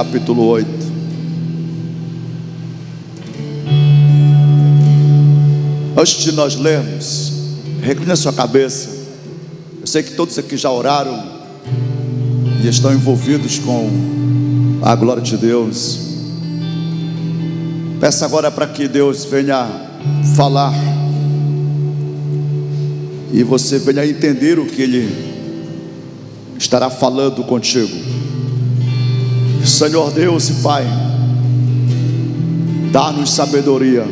capítulo 8. Antes de nós lermos, recline a sua cabeça. Eu sei que todos aqui já oraram e estão envolvidos com a glória de Deus. Peça agora para que Deus venha falar e você venha entender o que Ele estará falando contigo. Senhor Deus e Pai, dá-nos sabedoria,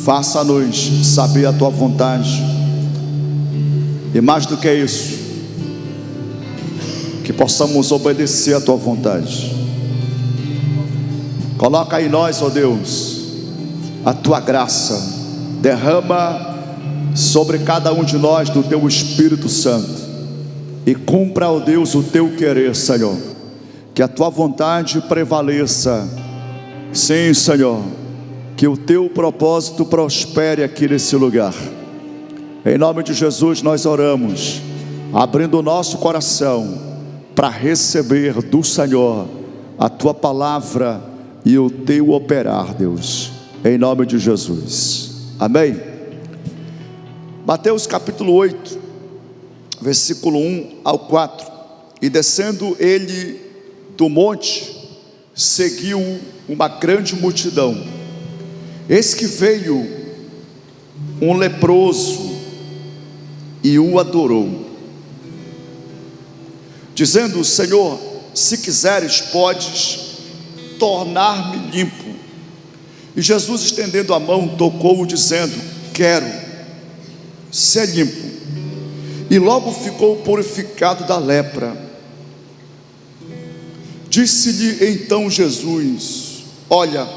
faça-nos saber a Tua vontade, e mais do que isso, que possamos obedecer a Tua vontade. Coloca em nós, ó Deus, a Tua graça, derrama sobre cada um de nós do Teu Espírito Santo, e cumpra, ó Deus, o Teu querer, Senhor, que a Tua vontade prevaleça. Sim, Senhor, que o Teu propósito prospere aqui nesse lugar. Em nome de Jesus nós oramos, abrindo o nosso coração para receber do Senhor a Tua palavra e o Teu operar, Deus, em nome de Jesus, amém. Mateus capítulo 8, versículo 1 ao 4. E descendo ele do monte, seguiu uma grande multidão. Eis que veio um leproso e o adorou, dizendo: Senhor, se quiseres, podes tornar-me limpo. E Jesus, estendendo a mão, tocou-o, dizendo: quero, ser limpo. E logo ficou purificado da lepra. Disse-lhe então Jesus: olha,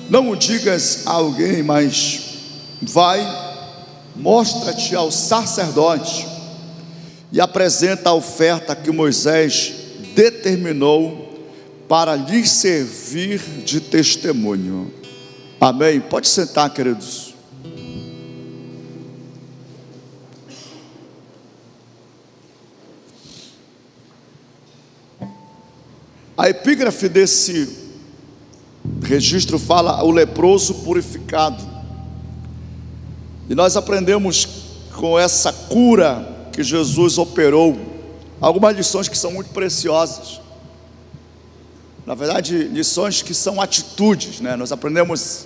não o digas a alguém, mas vai, mostra-te ao sacerdote e apresenta a oferta que Moisés determinou para lhes servir de testemunho. Amém. Pode sentar, queridos. A epígrafe desse registro fala: o leproso purificado. E nós aprendemos com essa cura que Jesus operou algumas lições que são muito preciosas. Na verdade, lições que são atitudes, né? Nós aprendemos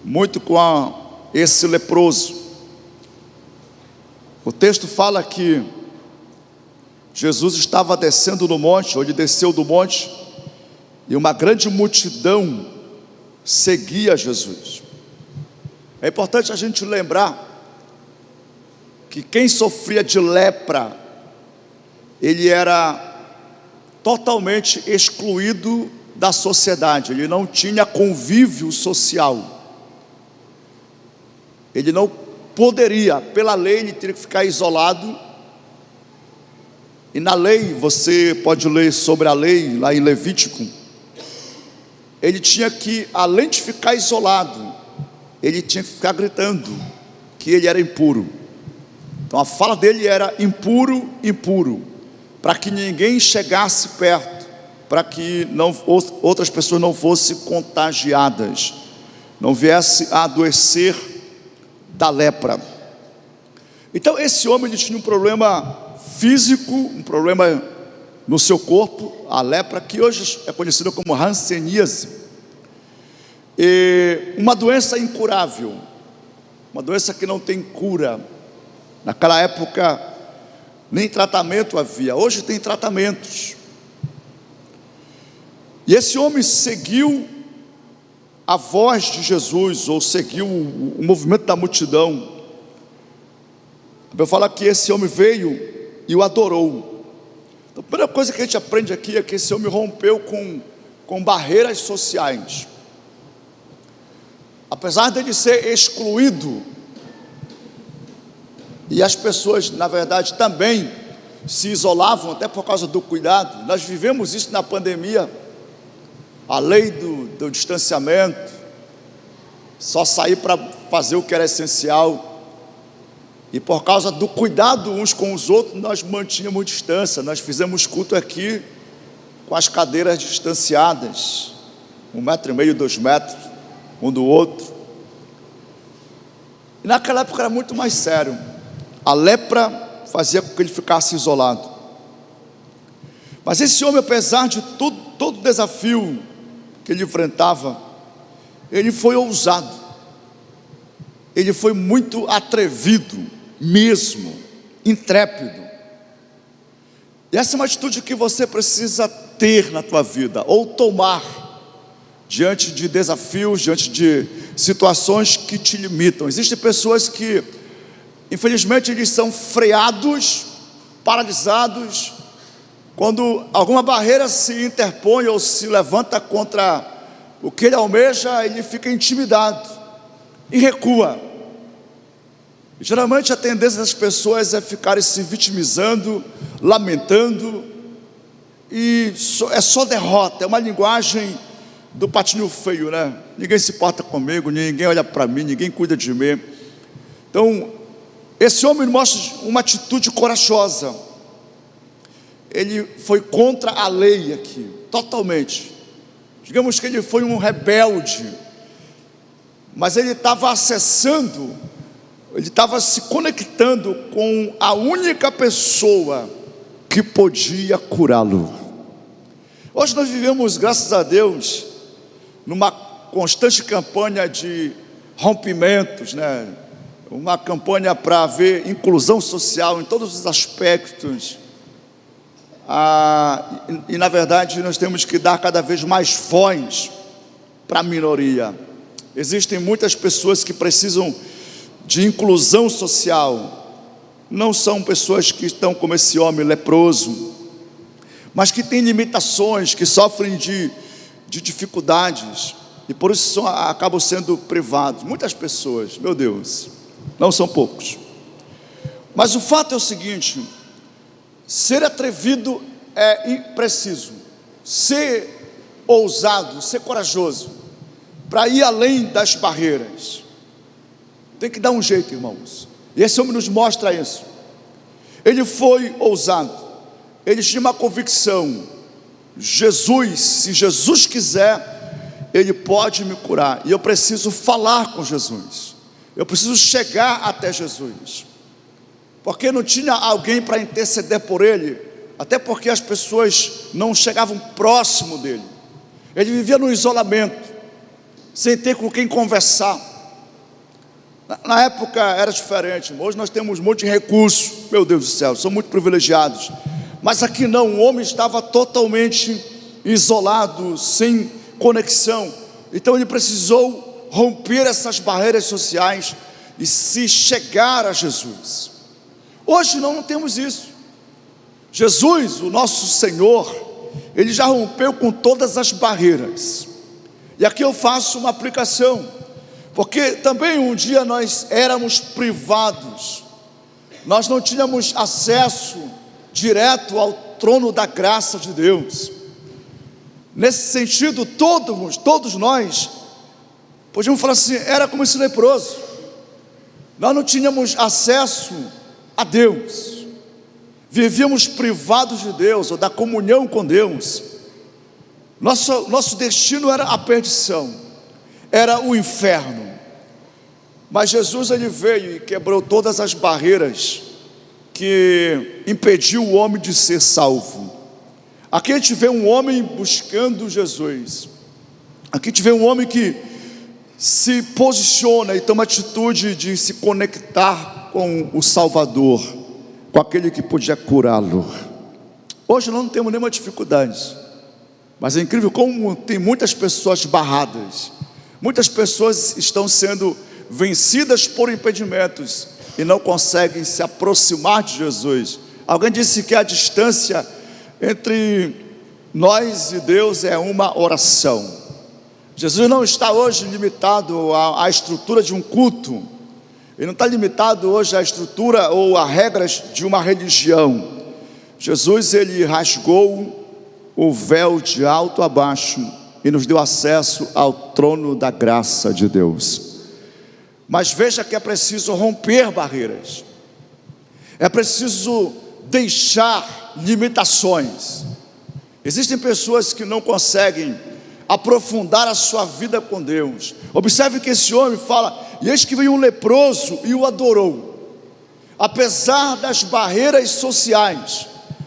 muito com esse leproso. O texto fala que Jesus estava descendo do monte, ou ele desceu do monte, e uma grande multidão seguia Jesus. É importante a gente lembrar que quem sofria de lepra, ele era totalmente excluído da sociedade, ele não tinha convívio social, ele não poderia, pela lei ele teria que ficar isolado. E na lei, você pode ler sobre a lei lá em Levítico, ele tinha que, além de ficar isolado, ele tinha que ficar gritando que ele era impuro. Então a fala dele era: impuro, impuro, para que ninguém chegasse perto, para que outras pessoas não fossem contagiadas, não viesse a adoecer da lepra. Então esse homem, ele tinha um problema físico, um problema no seu corpo, a lepra, que hoje é conhecida como hanseníase, e uma doença incurável, uma doença que não tem cura. Naquela época nem tratamento havia, hoje tem tratamentos. E esse homem seguiu a voz de Jesus, ou seguiu o movimento da multidão. Eu falo que esse homem veio e o adorou. Então, a primeira coisa que a gente aprende aqui é que esse homem rompeu com barreiras sociais. Apesar dele ser excluído, e as pessoas, na verdade, também se isolavam, até por causa do cuidado. Nós vivemos isso na pandemia, a lei do distanciamento, só sair para fazer o que era essencial. E por causa do cuidado uns com os outros, nós mantínhamos distância. Nós fizemos culto aqui com as cadeiras distanciadas, 1,5 metro, 2 metros, um do outro. E naquela época era muito mais sério. A lepra fazia com que ele ficasse isolado. Mas esse homem, apesar de todo o desafio que ele enfrentava, ele foi ousado, ele foi muito atrevido mesmo, intrépido. E essa é uma atitude que você precisa ter na tua vida, ou tomar, diante de desafios, diante de situações que te limitam. Existem pessoas que, infelizmente, eles são freados, paralisados, quando alguma barreira se interpõe ou se levanta contra o que ele almeja, ele fica intimidado e recua. Geralmente a tendência das pessoas é ficarem se vitimizando, lamentando, e é só derrota, é uma linguagem do patinho feio, né? Ninguém se importa comigo, ninguém olha para mim, ninguém cuida de mim. Então, esse homem mostra uma atitude corajosa. Ele foi contra a lei aqui, totalmente. Digamos que ele foi um rebelde, mas ele estava acessando, ele estava se conectando com a única pessoa que podia curá-lo. Hoje nós vivemos, graças a Deus, numa constante campanha de rompimentos, né? Uma campanha para haver inclusão social em todos os aspectos. E na verdade nós temos que dar cada vez mais voz para a minoria. Existem muitas pessoas que precisam de inclusão social. Não são pessoas que estão como esse homem leproso, mas que têm limitações, que sofrem de dificuldades, e por isso acabam sendo privados. Muitas pessoas, meu Deus, não são poucos. Mas o fato é o seguinte: ser atrevido é preciso, ser ousado, ser corajoso, para ir além das barreiras. Tem que dar um jeito, irmãos, e esse homem nos mostra isso. Ele foi ousado, ele tinha uma convicção: Jesus, se Jesus quiser, Ele pode me curar, e eu preciso falar com Jesus, eu preciso chegar até Jesus, porque não tinha alguém para interceder por ele, até porque as pessoas não chegavam próximo dele. Ele vivia no isolamento, sem ter com quem conversar. Na época era diferente. Hoje nós temos um monte de recursos, meu Deus do céu, somos muito privilegiados. Mas aqui não, o homem estava totalmente isolado, sem conexão. Então ele precisou romper essas barreiras sociais e se chegar a Jesus. Hoje não temos isso. Jesus, o nosso Senhor, Ele já rompeu com todas as barreiras. E aqui eu faço uma aplicação, porque também um dia nós éramos privados, nós não tínhamos acesso direto ao trono da graça de Deus. Nesse sentido, todos nós, podíamos falar assim, era como esse leproso. Nós não tínhamos acesso a Deus, vivíamos privados de Deus, ou da comunhão com Deus. Nosso destino era a perdição, era o inferno. Mas Jesus, Ele veio e quebrou todas as barreiras que impediu o homem de ser salvo. Aqui a gente vê um homem buscando Jesus. Aqui a gente vê um homem que se posiciona e toma atitude de se conectar com o Salvador, com aquele que podia curá-lo. Hoje nós não temos nenhuma dificuldade, mas é incrível como tem muitas pessoas barradas. Muitas pessoas estão sendo vencidas por impedimentos e não conseguem se aproximar de Jesus. Alguém disse que a distância entre nós e Deus é uma oração. Jesus não está hoje limitado à estrutura de um culto. Ele não está limitado hoje à estrutura ou a regras de uma religião. Jesus, Ele rasgou o véu de alto a baixo e nos deu acesso ao trono da graça de Deus. Mas veja que é preciso romper barreiras, é preciso deixar limitações. Existem pessoas que não conseguem aprofundar a sua vida com Deus. Observe que esse homem fala: e eis que veio um leproso e o adorou. Apesar das barreiras sociais,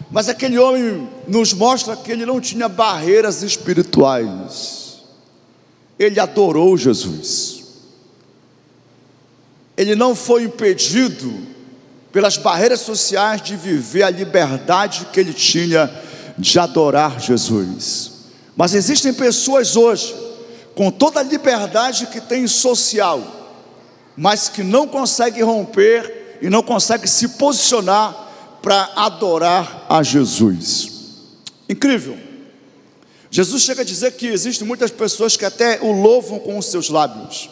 mas aquele homem nos mostra que ele não tinha barreiras espirituais. Ele adorou Jesus. Ele não foi impedido pelas barreiras sociais de viver a liberdade que ele tinha de adorar Jesus. Mas existem pessoas hoje, com toda a liberdade que tem social, mas que não conseguem romper e não conseguem se posicionar para adorar a Jesus. Incrível. Jesus chega a dizer que existem muitas pessoas que até o louvam com os seus lábios,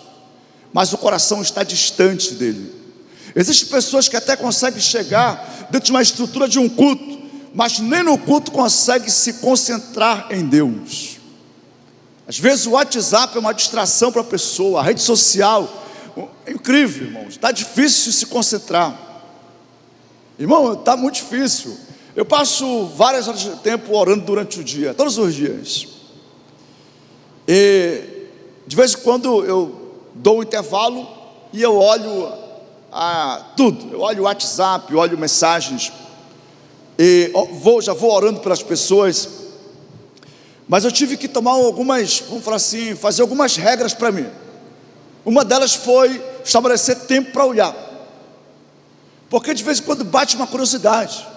mas o coração está distante dele. Existem pessoas que até conseguem chegar dentro de uma estrutura de um culto, mas nem no culto consegue se concentrar em Deus. Às vezes o WhatsApp é uma distração para a pessoa, a rede social. É incrível, irmãos, está difícil se concentrar. Irmão, está muito difícil. Eu passo várias horas de tempo orando durante o dia, todos os dias. E de vez em quando eu dou um intervalo e eu olho tudo. Eu olho o WhatsApp, eu olho mensagens. E já vou orando pelas pessoas. Mas eu tive que tomar algumas, vamos falar assim, fazer algumas regras para mim. Uma delas foi estabelecer tempo para olhar, porque de vez em quando bate uma curiosidade.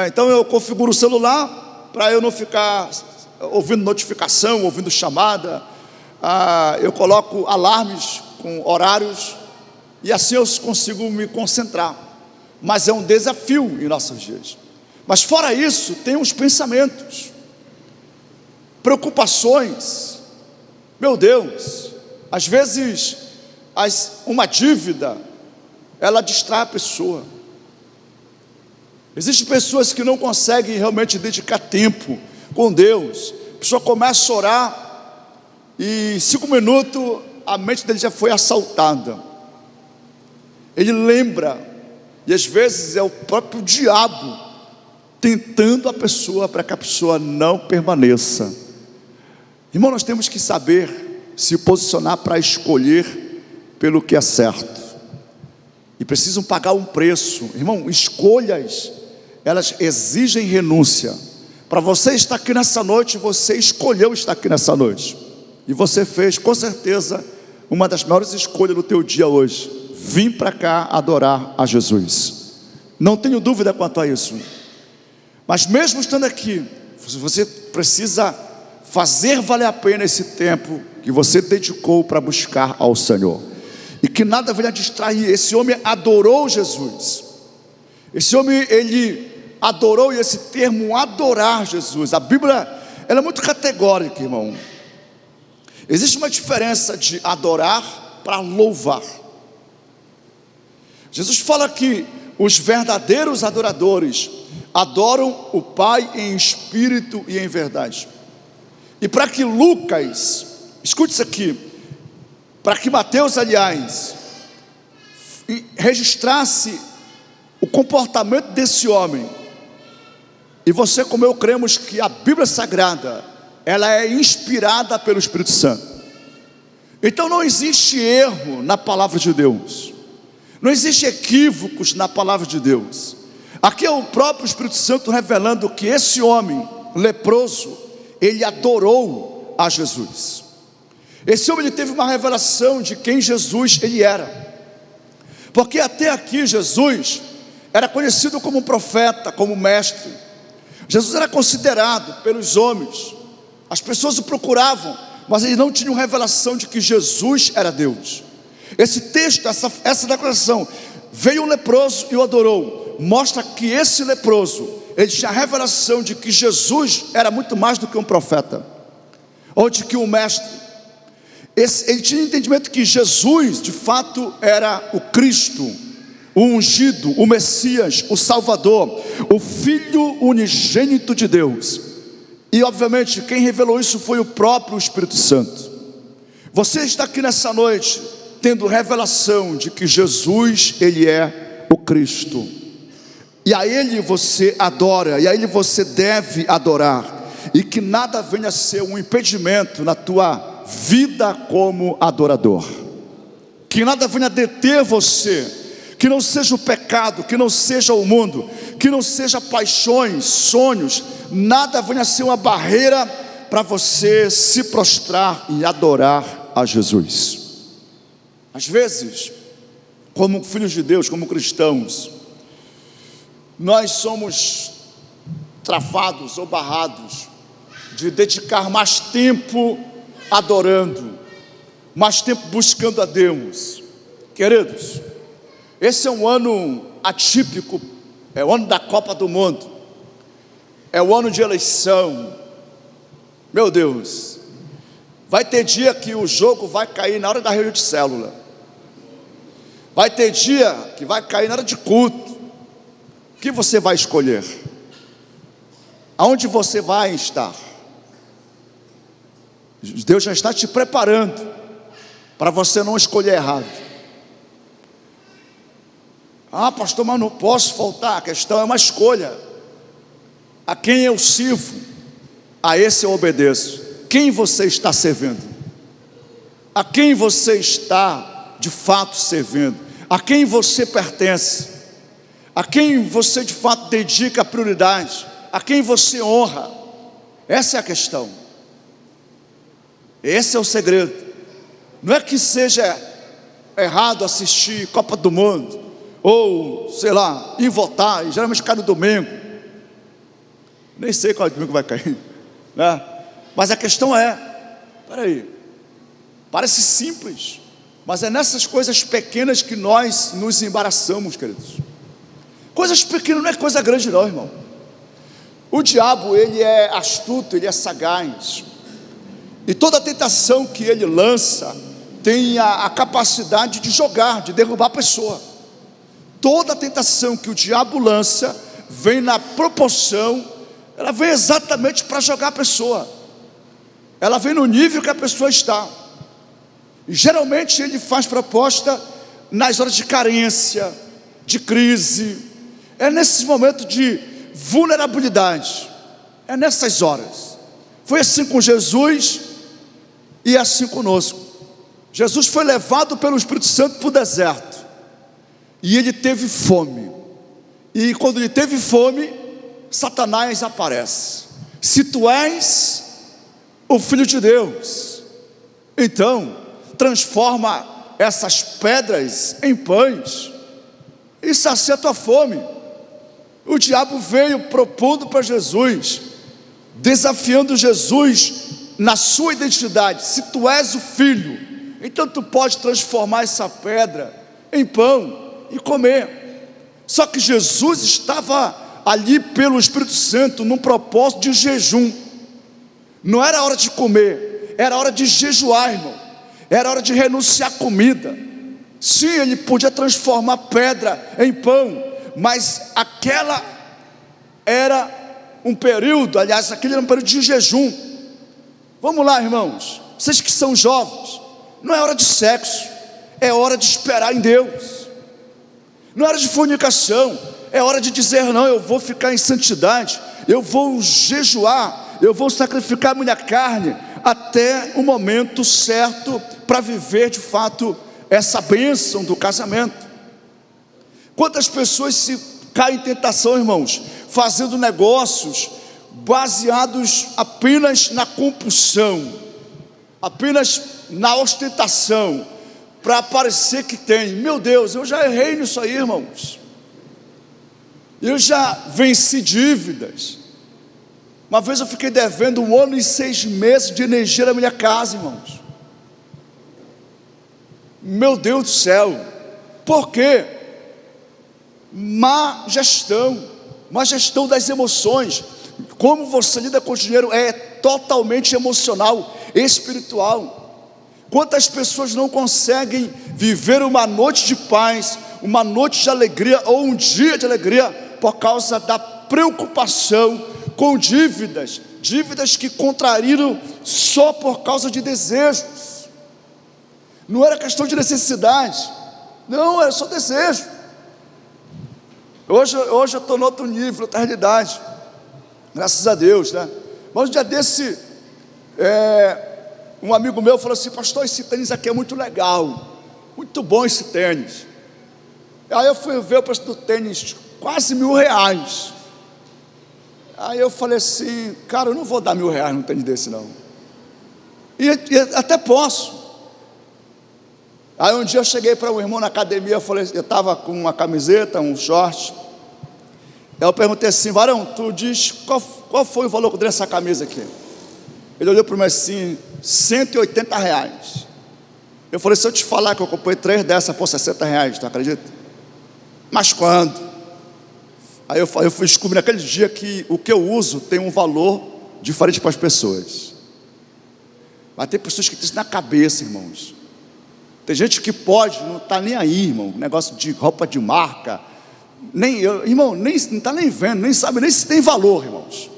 Então eu configuro o celular para eu não ficar ouvindo notificação, ouvindo chamada. Eu coloco alarmes com horários, e assim eu consigo me concentrar. Mas é um desafio em nossos dias. Mas fora isso, tem os pensamentos, preocupações. Meu Deus, às vezes uma dívida, ela distrai a pessoa. Existem pessoas que não conseguem realmente dedicar tempo com Deus. A pessoa começa a orar e em 5 minutos a mente dele já foi assaltada. Ele lembra, e às vezes é o próprio diabo tentando a pessoa para que a pessoa não permaneça. Irmão, nós temos que saber se posicionar para escolher pelo que é certo, e precisam pagar um preço. Irmão, escolhas, elas exigem renúncia. Para você estar aqui nessa noite, você escolheu estar aqui nessa noite, e você fez com certeza uma das maiores escolhas do teu dia hoje: vim para cá adorar a Jesus. Não tenho dúvida quanto a isso. Mas mesmo estando aqui, você precisa fazer valer a pena esse tempo que você dedicou para buscar ao Senhor, e que nada venha distrair. Esse homem adorou Jesus. Esse homem, ele adorou, e esse termo adorar Jesus, a Bíblia, ela é muito categórica, irmão. Existe uma diferença de adorar para louvar. Jesus fala que os verdadeiros adoradores adoram o Pai em espírito e em verdade. E para que Lucas, escute isso aqui, para que Mateus, aliás, registrasse o comportamento desse homem, e você como eu cremos que a Bíblia Sagrada, ela é inspirada pelo Espírito Santo. Então não existe erro na palavra de Deus, não existe equívocos na palavra de Deus. Aqui é o próprio Espírito Santo revelando que esse homem leproso, ele adorou a Jesus. Esse homem, ele teve uma revelação de quem Jesus ele era, porque até aqui Jesus era conhecido como profeta, como mestre. Jesus era considerado pelos homens, as pessoas o procuravam, mas eles não tinham revelação de que Jesus era Deus. Esse texto, essa declaração, veio um leproso e o adorou, mostra que esse leproso, ele tinha a revelação de que Jesus era muito mais do que um profeta, ou de que um mestre. Ele tinha entendimento que Jesus de fato era o Cristo, o ungido, o Messias, o Salvador, o Filho unigênito de Deus. E obviamente quem revelou isso foi o próprio Espírito Santo. Você está aqui nessa noite tendo revelação de que Jesus ele é o Cristo. e a Ele você adora, e a Ele você deve adorar, e que nada venha a ser um impedimento na tua vida como adorador, que nada venha a deter você, que não seja o pecado, que não seja o mundo, que não seja paixões, sonhos, nada venha a ser uma barreira para você se prostrar e adorar a Jesus. Às vezes, como filhos de Deus, como cristãos, nós somos travados ou barrados de dedicar mais tempo adorando, mais tempo buscando a Deus. Queridos, esse é um ano atípico, é o ano da Copa do Mundo, é o ano de eleição. Meu Deus, vai ter dia que o jogo vai cair na hora da reunião de célula, vai ter dia que vai cair na hora de culto. O que você vai escolher? Aonde você vai estar? Deus já está te preparando para você não escolher errado. Ah, pastor, mas não posso faltar. A questão é uma escolha. A quem eu sirvo, a esse eu obedeço. Quem você está servindo? A quem você está de fato servindo? A quem você pertence? A quem você de fato dedica prioridade? A quem você honra? Essa é a questão. Esse é o segredo. Não é que seja errado assistir Copa do Mundo, ou sei lá, ir votar, e geralmente cai no domingo, nem sei qual domingo vai cair, né? Mas a questão é, peraí, parece simples, mas é nessas coisas pequenas que nós nos embaraçamos, queridos. Coisas pequenas não é coisa grande não, irmão. O diabo, ele é astuto, ele é sagaz, e toda tentação que ele lança tem a capacidade de jogar, de derrubar a pessoa. Toda tentação que o diabo lança vem na proporção, ela vem exatamente para jogar a pessoa, ela vem no nível que a pessoa está. E geralmente ele faz proposta nas horas de carência, de crise, é nesse momento de vulnerabilidade, é nessas horas. Foi assim com Jesus e é assim conosco. Jesus foi levado pelo Espírito Santo para o deserto, e ele teve fome, e quando ele teve fome, Satanás aparece. Se tu és o Filho de Deus, então transforma essas pedras em pães e sacia a tua fome. O diabo veio propondo para Jesus, desafiando Jesus na sua identidade. Se tu és o Filho, então tu pode transformar essa pedra em pão e comer. Só que Jesus estava ali pelo Espírito Santo num propósito de jejum. Não era hora de comer, era hora de jejuar, irmão. Era hora de renunciar à comida. Sim, ele podia transformar pedra em pão, mas aquela era um período, aliás, aquele era um período de jejum. Vamos lá, irmãos, vocês que são jovens, não é hora de sexo, é hora de esperar em Deus. Não é hora de fornicação, é hora de dizer não, eu vou ficar em santidade, eu vou jejuar, eu vou sacrificar a minha carne até o momento certo para viver de fato essa bênção do casamento. Quantas pessoas se caem em tentação, irmãos, fazendo negócios baseados apenas na compulsão, apenas na ostentação, para parecer que tem. Meu Deus, eu já errei nisso aí, irmãos. Eu já venci dívidas. Uma vez eu fiquei devendo 1 ano e 6 meses de energia na minha casa, irmãos. Meu Deus do céu. Por quê? Má gestão das emoções. Como você lida com o dinheiro é totalmente emocional, espiritual. Quantas pessoas não conseguem viver uma noite de paz, uma noite de alegria ou um dia de alegria por causa da preocupação com dívidas que contraíram só por causa de desejos. Não era questão de necessidade, não, era só desejo. Hoje eu estou no outro nível, outra realidade, graças a Deus, né? Mas um dia desse, um amigo meu falou assim: pastor, esse tênis aqui é muito legal, muito bom esse tênis. Aí eu fui ver o preço do tênis, quase R$1.000. Aí eu falei assim: cara, eu não vou dar R$1.000 num tênis desse não. E até posso. Aí um dia eu cheguei para um irmão na academia, eu estava com uma camiseta, um short. Aí eu perguntei assim: varão, tu diz qual foi o valor que eu dei nessa camisa aqui? Ele olhou para mim assim: R$180. Eu falei: se eu te falar que eu comprei 3 dessas por R$60, tu acredita? Mas quando? Aí eu fui descobrir naquele dia que o que eu uso tem um valor diferente para as pessoas. Mas tem pessoas que têm isso na cabeça, irmãos. Tem gente que pode, não está nem aí, irmão, negócio de roupa de marca, irmão, não está nem vendo, nem sabe nem se tem valor, irmãos.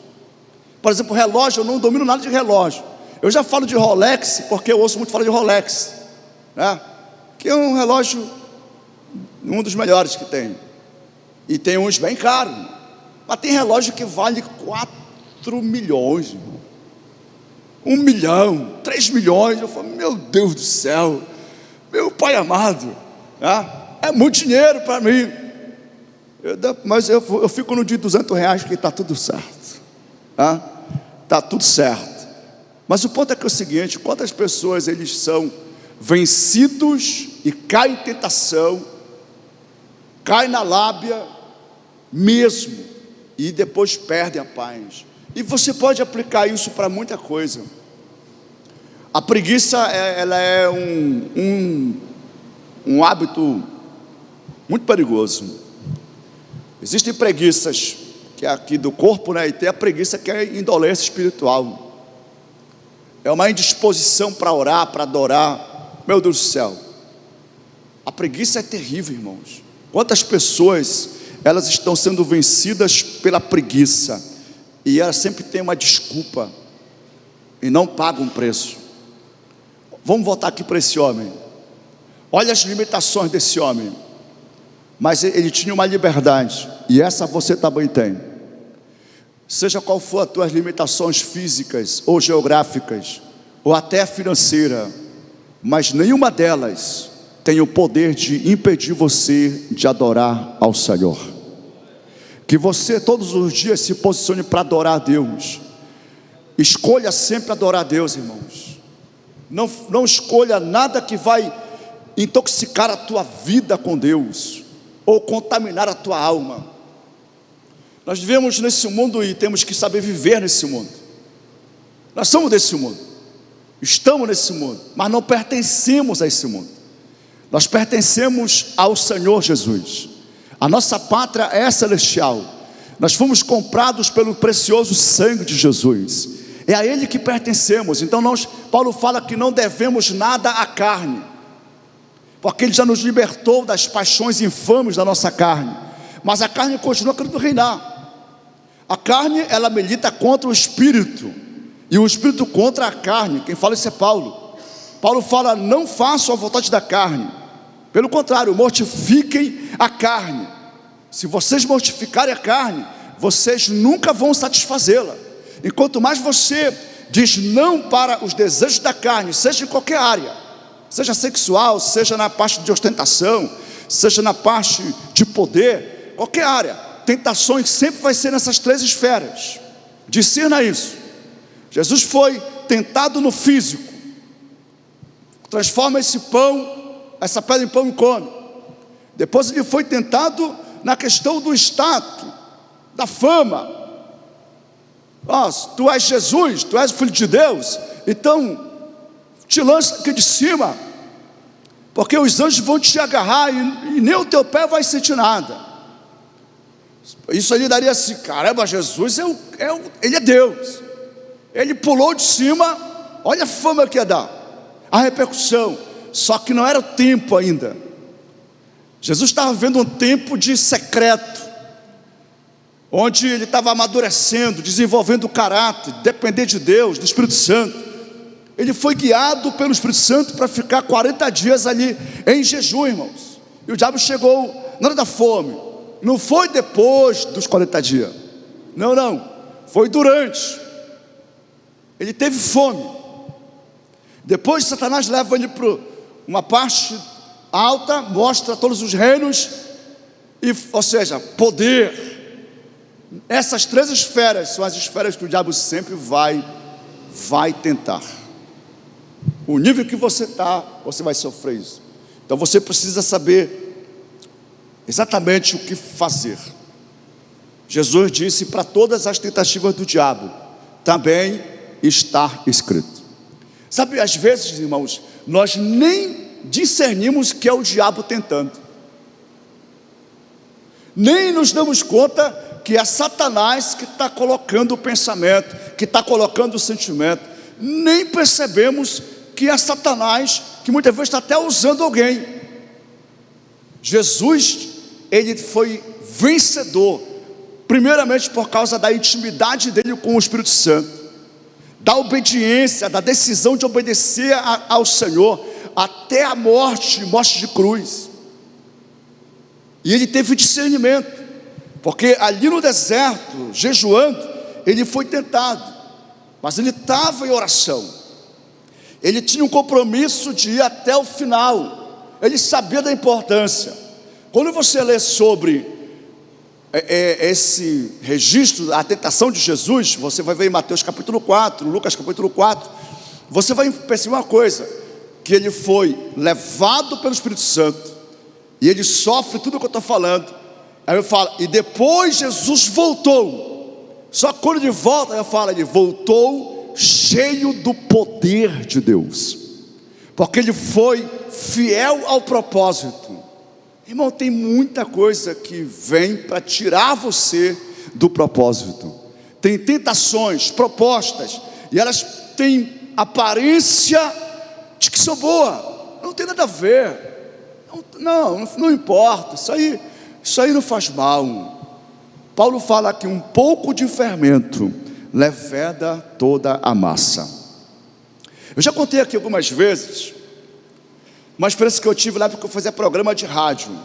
Por exemplo, relógio, eu não domino nada de relógio. Eu já falo de Rolex, porque eu ouço muito falar de Rolex, né? Que é um relógio, um dos melhores que tem. E tem uns bem caros, mas tem relógio que vale 4 milhões, irmão. 1 milhão, 3 milhões. Eu falo: meu Deus do céu, meu Pai amado, né? É muito dinheiro para mim. Mas eu fico no de R$200 que está tudo certo, né? Está tudo certo. Mas o ponto é que é o seguinte: quantas pessoas eles são vencidos e caem em tentação, caem na lábia mesmo, e depois perdem a paz. E você pode aplicar isso para muita coisa. A preguiça, ela é um hábito muito perigoso. Existem preguiças que é aqui do corpo, né? E tem a preguiça que é indolência espiritual. É uma indisposição para orar, para adorar. Meu Deus do céu, a preguiça é terrível, irmãos. Quantas pessoas elas estão sendo vencidas pela preguiça, e elas sempre têm uma desculpa e não pagam um preço. Vamos voltar aqui para esse homem. Olha as limitações desse homem. Mas ele tinha uma liberdade, e essa você também tem. Seja qual for as tuas limitações físicas ou geográficas, ou até financeira, mas nenhuma delas tem o poder de impedir você de adorar ao Senhor. Que você todos os dias se posicione para adorar a Deus. Escolha sempre adorar a Deus, irmãos. Não escolha nada que vai intoxicar a tua vida com Deus, ou contaminar a tua alma. Nós vivemos nesse mundo e temos que saber viver nesse mundo. Nós somos desse mundo, estamos nesse mundo, mas não pertencemos a esse mundo. Nós pertencemos ao Senhor Jesus. A nossa pátria é celestial. Nós fomos comprados pelo precioso sangue de Jesus. É a Ele que pertencemos. Então Paulo fala que não devemos nada à carne, porque Ele já nos libertou das paixões infames da nossa carne. Mas a carne continua querendo reinar. A carne, ela milita contra o Espírito, e o Espírito contra a carne. Quem fala isso é Paulo. Paulo fala: não façam a vontade da carne, pelo contrário, mortifiquem a carne. Se vocês mortificarem a carne, vocês nunca vão satisfazê-la. E quanto mais você diz não para os desejos da carne, seja em qualquer área, seja sexual, seja na parte de ostentação, seja na parte de poder, qualquer área, tentações sempre vai ser nessas 3 esferas. Discerna isso. Jesus foi tentado no físico. Transforma esse pão, essa pedra em pão e come. Depois ele foi tentado na questão do status, da fama. Tu és Jesus, tu és o Filho de Deus, então te lança aqui de cima, porque os anjos vão te agarrar e nem o teu pé vai sentir nada. Isso ali daria assim: caramba, Jesus ele é Deus. Ele pulou de cima, olha a fama que ia dar, a repercussão. Só que não era o tempo ainda. Jesus estava vivendo um tempo de secreto, onde ele estava amadurecendo, desenvolvendo o caráter, depender de Deus, do Espírito Santo. Ele foi guiado pelo Espírito Santo para ficar 40 dias ali em jejum, irmãos. E o diabo chegou na hora da fome não foi depois dos 40 dias, não, foi durante. Ele teve fome. Depois Satanás leva ele para uma parte alta, mostra todos os reinos, ou seja, poder. Essas 3 esferas são as esferas que o diabo sempre vai tentar. O nível que você está, você vai sofrer isso. Então você precisa saber exatamente o que fazer. Jesus disse: para todas as tentativas do diabo também está escrito. Sabe, às vezes, irmãos, nós nem discernimos que é o diabo tentando, nem nos damos conta que é Satanás que está colocando o pensamento, que está colocando o sentimento, nem percebemos que é Satanás que muitas vezes está até usando alguém. Jesus, ele foi vencedor, primeiramente por causa da intimidade dele com o Espírito Santo, da obediência, da decisão de obedecer ao Senhor, até a morte de cruz. E ele teve discernimento, porque ali no deserto, jejuando, ele foi tentado, mas ele estava em oração, ele tinha um compromisso de ir até o final, ele sabia da importância. Quando você lê sobre esse registro, a tentação de Jesus, você vai ver em Mateus capítulo 4, Lucas capítulo 4, você vai perceber uma coisa, que ele foi levado pelo Espírito Santo, e ele sofre tudo o que eu estou falando. Aí eu falo, e depois Jesus voltou. Só que quando ele volta, eu falo, ele voltou cheio do poder de Deus, porque ele foi fiel ao propósito. Irmão, tem muita coisa que vem para tirar você do propósito. Tem tentações, propostas, e elas têm aparência de que são boas. Não tem nada a ver. Não importa, isso aí não faz mal. Paulo fala que um pouco de fermento leveda toda a massa. Eu já contei aqui algumas vezes uma experiência que eu tive lá, porque eu fazia programa de rádio.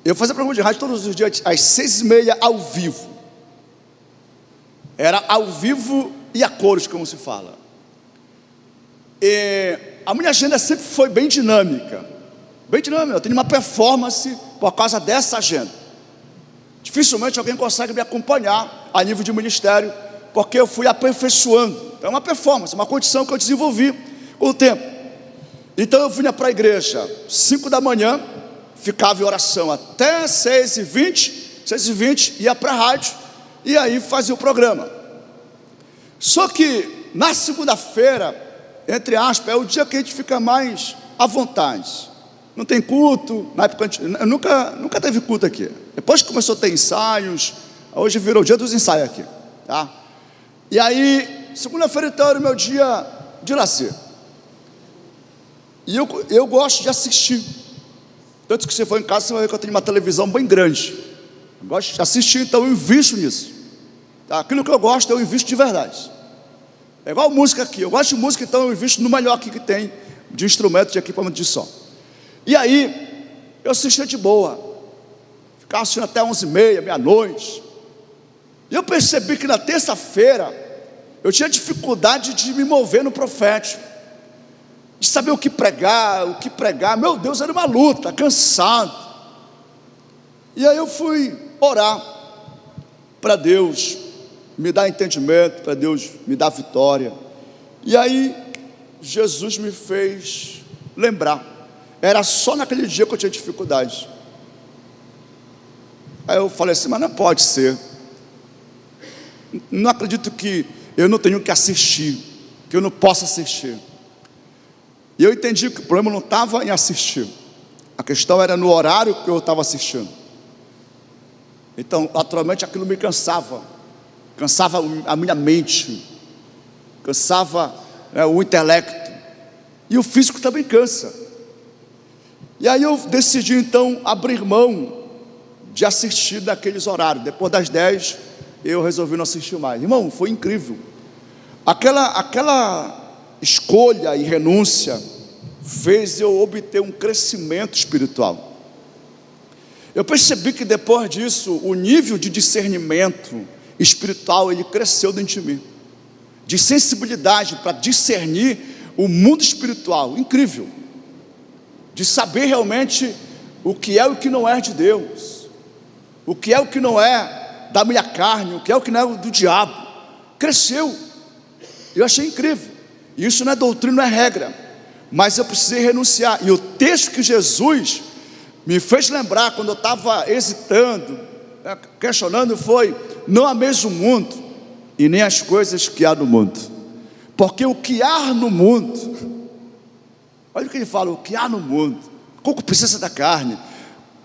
Eu fazia programa de rádio todos os dias às 6h30 ao vivo. Era ao vivo e a cores, como se fala. E a minha agenda sempre foi bem dinâmica. Eu tenho uma performance por causa dessa agenda. Dificilmente alguém consegue me acompanhar a nível de ministério, porque eu fui aperfeiçoando. Então é uma performance, uma condição que eu desenvolvi com o tempo. Então eu vinha para a igreja 5 da manhã, ficava em oração até 6h20, ia para a rádio, e aí fazia o programa. Só que na segunda-feira, entre aspas, é o dia que a gente fica mais à vontade. Não tem culto, na época nunca teve culto aqui. Depois que começou a ter ensaios, hoje virou o dia dos ensaios aqui, tá? E aí, segunda-feira então era o meu dia de lazer. E eu gosto de assistir. Tanto que você for em casa, você vai ver que eu tenho uma televisão bem grande. Eu gosto de assistir, então eu invisto nisso, tá? Aquilo que eu gosto, eu invisto de verdade. É igual música aqui, eu gosto de música, então eu invisto no melhor aqui que tem, de instrumento, de equipamento de som. E aí, eu assistia de boa, ficava assistindo até 11h30, meia-noite. E eu percebi que na terça-feira, eu tinha dificuldade de me mover no profético, de saber o que pregar, meu Deus, era uma luta, cansado. E aí eu fui orar para Deus me dar entendimento, para Deus me dar vitória. E aí, Jesus me fez lembrar. Era só naquele dia que eu tinha dificuldade. Aí eu falei assim, mas não pode ser. Não acredito que eu não tenho que assistir, que eu não possa assistir. E eu entendi que o problema não estava em assistir. A questão era no horário que eu estava assistindo. Então, naturalmente, aquilo me cansava a minha mente, cansava o intelecto. E o físico também cansa. E aí eu decidi então abrir mão de assistir naqueles horários. Depois das 10 eu resolvi não assistir mais. Irmão, foi incrível. Aquela escolha e renúncia fez eu obter um crescimento espiritual. Eu percebi que depois disso, o nível de discernimento espiritual, ele cresceu dentro de mim, de sensibilidade para discernir o mundo espiritual, incrível, de saber realmente o que é e o que não é de Deus, o que é o que não é da minha carne, o que é o que não é do diabo. Cresceu, eu achei incrível. Isso não é doutrina, não é regra, mas eu precisei renunciar. E o texto que Jesus me fez lembrar quando eu estava hesitando, questionando, foi: não ameis o mundo e nem as coisas que há no mundo, porque o que há no mundo, olha o que ele fala, o que há no mundo, concupiscência da carne,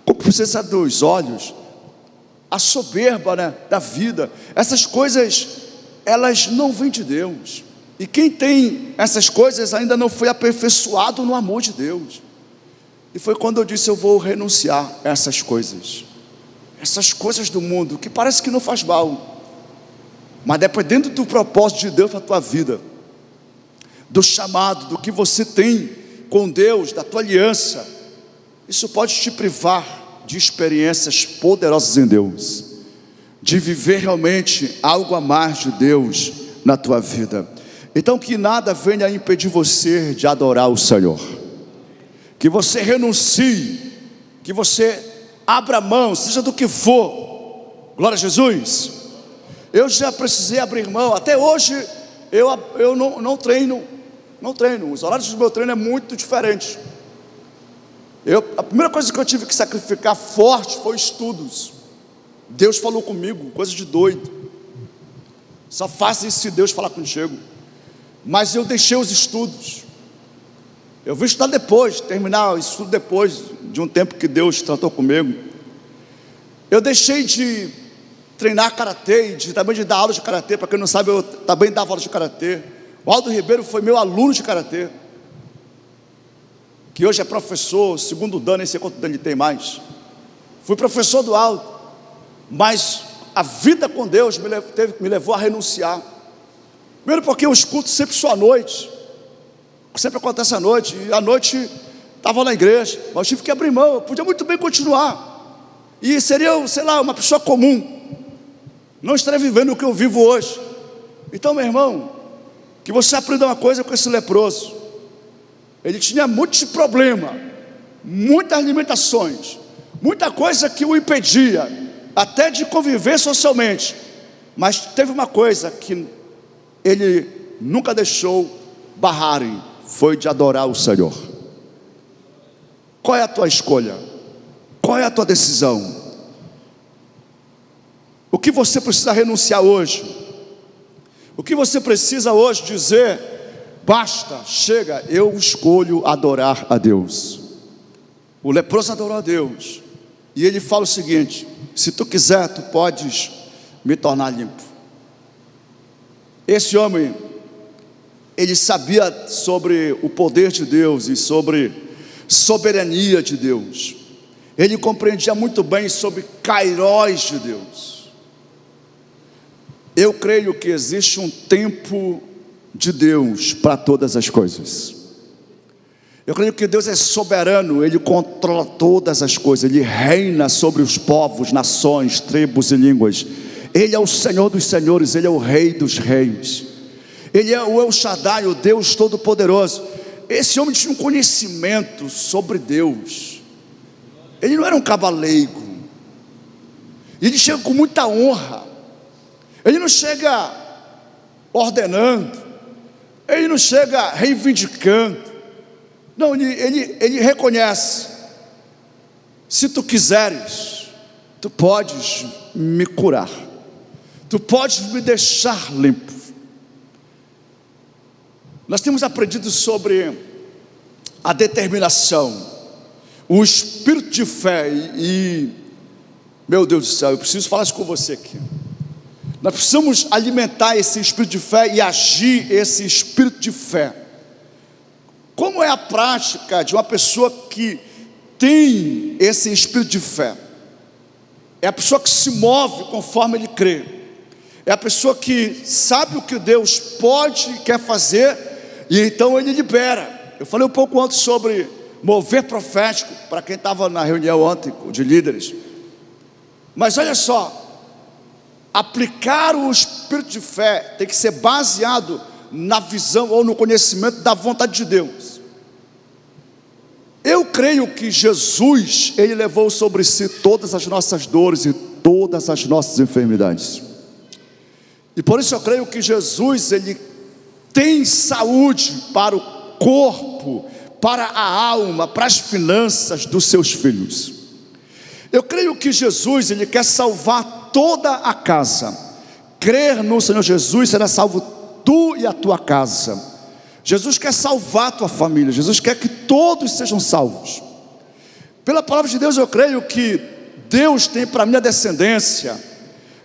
concupiscência dos olhos, a soberba, né, da vida, essas coisas, elas não vêm de Deus. E quem tem essas coisas ainda não foi aperfeiçoado no amor de Deus. E foi quando eu disse: eu vou renunciar a essas coisas do mundo, que parece que não faz mal, mas dependendo do propósito de Deus para a tua vida, do chamado, do que você tem com Deus, da tua aliança, isso pode te privar de experiências poderosas em Deus, de viver realmente algo a mais de Deus na tua vida. Então que nada venha impedir você de adorar o Senhor, que você renuncie, que você abra mão, seja do que for. Glória a Jesus. Eu já precisei abrir mão, até hoje eu não treino, os horários do meu treino é muito diferente. A primeira coisa que eu tive que sacrificar forte foi estudos. Deus falou comigo, coisa de doido. Só faça isso se Deus falar contigo. Mas eu deixei os estudos. Eu vim estudar depois, terminar o estudo depois de um tempo que Deus tratou comigo. Eu deixei de treinar karatê, também de dar aula de karatê. Para quem não sabe, eu também dava aula de karatê. O Aldo Ribeiro foi meu aluno de karatê, que hoje é professor, segundo Dan, nem sei quanto Dan ele tem mais. Fui professor do Aldo, mas a vida com Deus me levou a renunciar. Primeiro porque eu escuto sempre só à noite, sempre acontece à noite, e à noite estava na igreja, mas eu tive que abrir mão. Eu podia muito bem continuar, e seria, sei lá, uma pessoa comum, não estaria vivendo o que eu vivo hoje. Então, meu irmão, que você aprenda uma coisa com esse leproso. Ele tinha muitos problemas, muitas limitações, muita coisa que o impedia até de conviver socialmente, mas teve uma coisa que ele nunca deixou barrarem, foi de adorar o Senhor. Qual é a tua escolha? Qual é a tua decisão? O que você precisa renunciar hoje? O que você precisa hoje dizer: basta, chega, eu escolho adorar a Deus. O leproso adorou a Deus, e ele fala o seguinte: se tu quiser, tu podes me tornar limpo. Esse homem, ele sabia sobre o poder de Deus e sobre soberania de Deus. Ele compreendia muito bem sobre kairós de Deus. Eu creio que existe um tempo de Deus para todas as coisas. Eu creio que Deus é soberano, Ele controla todas as coisas, Ele reina sobre os povos, nações, tribos e línguas. Ele é o Senhor dos senhores, Ele é o Rei dos reis, Ele é o El Shaddai, o Deus Todo-Poderoso. Esse homem tinha um conhecimento sobre Deus. Ele não era um cavaleigo. Ele chega com muita honra. Ele não chega ordenando, ele não chega reivindicando. Não, ele reconhece: se tu quiseres, tu podes me curar, tu podes me deixar limpo. Nós temos aprendido sobre a determinação, o espírito de fé, e meu Deus do céu, eu preciso falar isso com você aqui. Nós precisamos alimentar esse espírito de fé e agir esse espírito de fé. Como é a prática de uma pessoa que tem esse espírito de fé? É a pessoa que se move conforme ele crê. É a pessoa que sabe o que Deus pode e quer fazer, e então ele libera. Eu falei um pouco antes sobre mover profético, para quem estava na reunião ontem de líderes. Mas olha só, aplicar o espírito de fé tem que ser baseado na visão ou no conhecimento da vontade de Deus. Eu creio que Jesus, Ele levou sobre si todas as nossas dores e todas as nossas enfermidades. E por isso eu creio que Jesus, Ele tem saúde para o corpo, para a alma, para as finanças dos seus filhos. Eu creio que Jesus, Ele quer salvar toda a casa. Crer no Senhor Jesus, será salvo tu e a tua casa. Jesus quer salvar a tua família. Jesus quer que todos sejam salvos. Pela palavra de Deus eu creio que Deus tem para a minha descendência,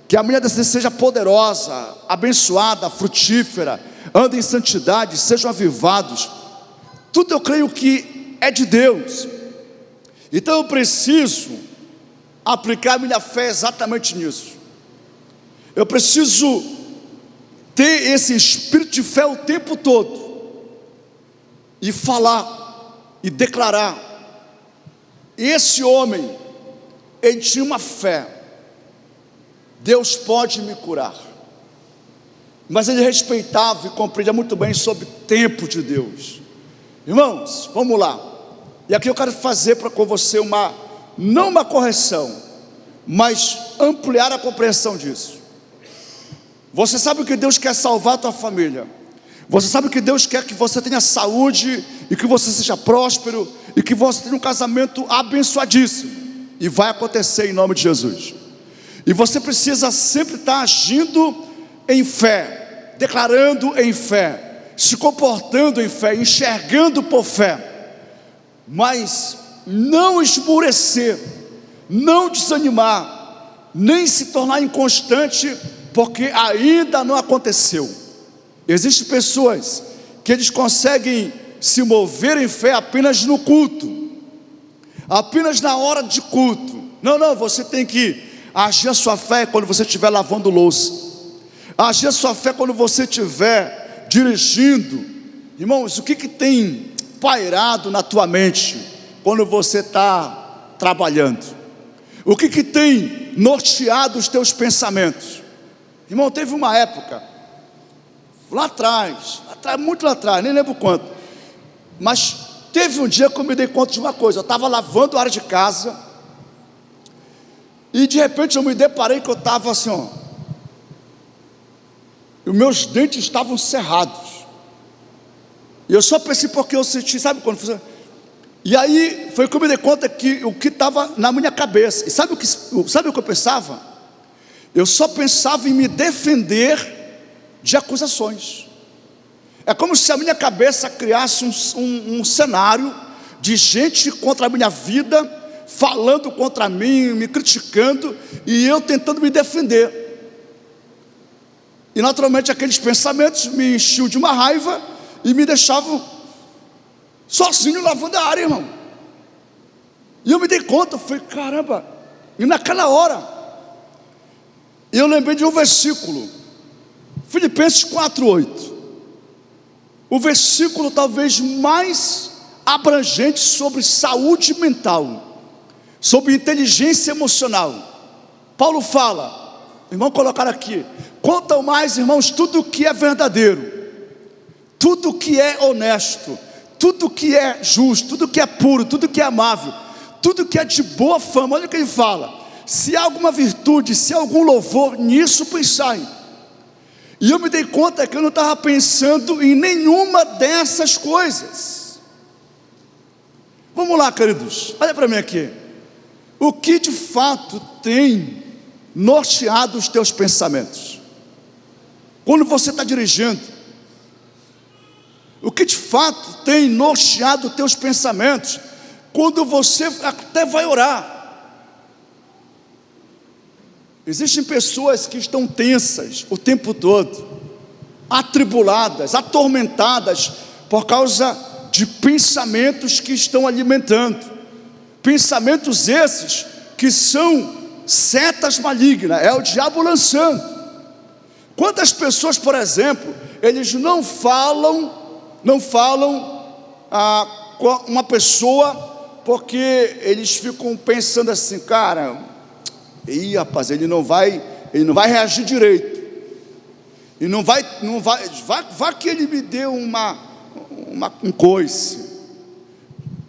que a minha descendência seja poderosa, abençoada, frutífera, ande em santidade, sejam avivados. Tudo eu creio que é de Deus. Então eu preciso aplicar minha fé exatamente nisso. Eu preciso ter esse espírito de fé o tempo todo e falar e declarar. Esse homem, ele tinha uma fé: Deus pode me curar. Mas ele respeitava e compreendia muito bem sobre o tempo de Deus. Irmãos, vamos lá. E aqui eu quero fazer com você não uma correção, mas ampliar a compreensão disso. Você sabe que Deus quer salvar a tua família. Você sabe que Deus quer que você tenha saúde e que você seja próspero e que você tenha um casamento abençoadíssimo. E vai acontecer em nome de Jesus. E você precisa sempre estar agindo em fé, declarando em fé, se comportando em fé, enxergando por fé. Mas não esmorecer, não desanimar, nem se tornar inconstante, porque ainda não aconteceu. Existem pessoas que eles conseguem se mover em fé apenas no culto, apenas na hora de culto. Não, você tem que agir a sua fé quando você estiver lavando louça, agir a sua fé quando você estiver dirigindo. Irmãos, o que tem pairado na tua mente quando você está trabalhando? O que tem norteado os teus pensamentos? Irmão, teve uma época lá atrás, muito lá atrás, nem lembro quanto, mas teve um dia que eu me dei conta de uma coisa. Eu estava lavando a área de casa e de repente eu me deparei que eu estava assim, ó, e os meus dentes estavam cerrados. E eu só pensei porque eu senti, sabe quando foi? E aí foi que eu me dei conta que o que estava na minha cabeça. E sabe o que eu pensava? Eu só pensava em me defender de acusações. É como se a minha cabeça criasse um cenário de gente contra a minha vida, falando contra mim, me criticando, e eu tentando me defender. E naturalmente aqueles pensamentos me enchiam de uma raiva e me deixavam sozinho lavando a área, irmão. E eu me dei conta, eu falei, caramba. E naquela hora eu lembrei de um versículo, Filipenses 4:8, o versículo talvez mais abrangente sobre saúde mental, sobre inteligência emocional. Paulo fala, irmão, colocar aqui: quanto ao mais, irmãos, tudo que é verdadeiro, tudo que é honesto, tudo que é justo, tudo que é puro, tudo que é amável, tudo que é de boa fama. Olha o que ele fala: se há alguma virtude, se há algum louvor, nisso pensai. E eu me dei conta que eu não estava pensando em nenhuma dessas coisas. Vamos lá, queridos, olha para mim aqui. O que de fato tem norteado os teus pensamentos? Quando você está dirigindo, o que de fato tem norteado os teus pensamentos? Quando você até vai orar. Existem pessoas que estão tensas o tempo todo, atribuladas, atormentadas, por causa de pensamentos que estão alimentando. Pensamentos esses que são setas malignas, é o diabo lançando. Quantas pessoas, por exemplo, eles não falam com uma pessoa, porque eles ficam pensando assim, cara, Ih, rapaz, ele não vai reagir direito. E não vai que ele me dê um coice.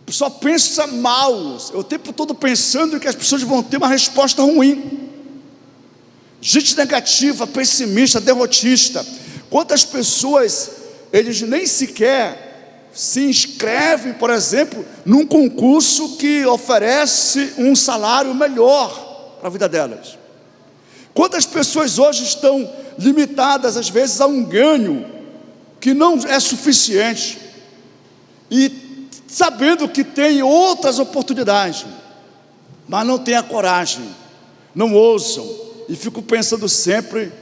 Só pensa mal. Eu o tempo todo pensando que as pessoas vão ter uma resposta ruim. Gente negativa, pessimista, derrotista. Quantas pessoas, eles nem sequer se inscrevem, por exemplo, num concurso que oferece um salário melhor para a vida delas. Quantas pessoas hoje estão limitadas, às vezes, a um ganho que não é suficiente, e sabendo que tem outras oportunidades, mas não tem a coragem, não ousam, e ficam pensando sempre: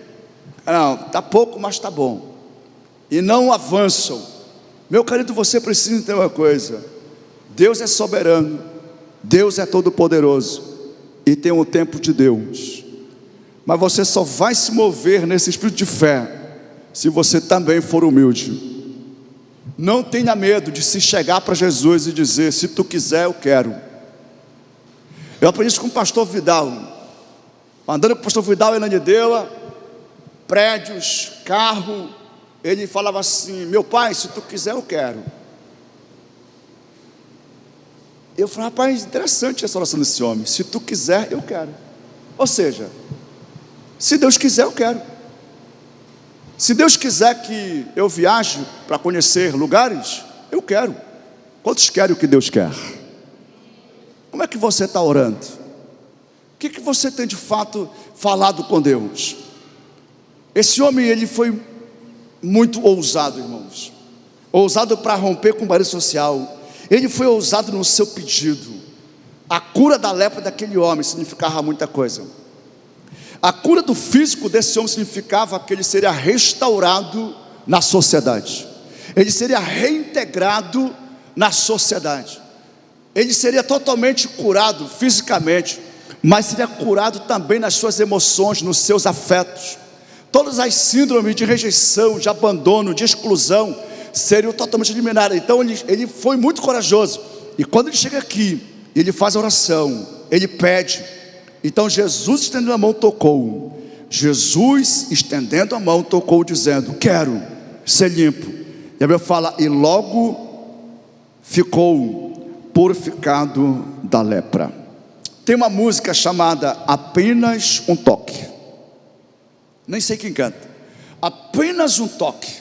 não, está pouco, mas está bom, e não avançam. Meu querido, você precisa entender uma coisa: Deus é soberano, Deus é todo poderoso, e tem um tempo de Deus. Mas você só vai se mover nesse espírito de fé se você também for humilde. Não tenha medo de se chegar para Jesus e dizer: se tu quiser, eu quero. Eu aprendi isso com o pastor Vidal. Andando com o pastor Vidal em Ananindeua, prédios, carro, ele falava assim: meu pai, se tu quiser, eu quero. Eu falei: rapaz, interessante essa oração desse homem. Se tu quiser, eu quero. Ou seja, se Deus quiser, eu quero. Se Deus quiser que eu viaje para conhecer lugares, eu quero. Quantos querem o que Deus quer? Como é que você está orando? O que você tem de fato falado com Deus? Esse homem, ele foi muito ousado, irmãos. Ousado para romper com o barulho social. Ele foi ousado no seu pedido. A cura da lepra daquele homem significava muita coisa. A cura do físico desse homem significava que ele seria restaurado na sociedade. Ele seria reintegrado na sociedade. Ele seria totalmente curado fisicamente, mas seria curado também nas suas emoções, nos seus afetos. Todas as síndromes de rejeição, de abandono, de exclusão seriam totalmente eliminadas. Então ele foi muito corajoso. E quando ele chega aqui, ele faz a oração, ele pede. Então Jesus, estendendo a mão, tocou. Jesus, estendendo a mão, tocou, dizendo: quero ser limpo. E a Bíblia fala: e logo ficou purificado da lepra. Tem uma música chamada Apenas um Toque. Nem sei quem canta. Apenas um toque.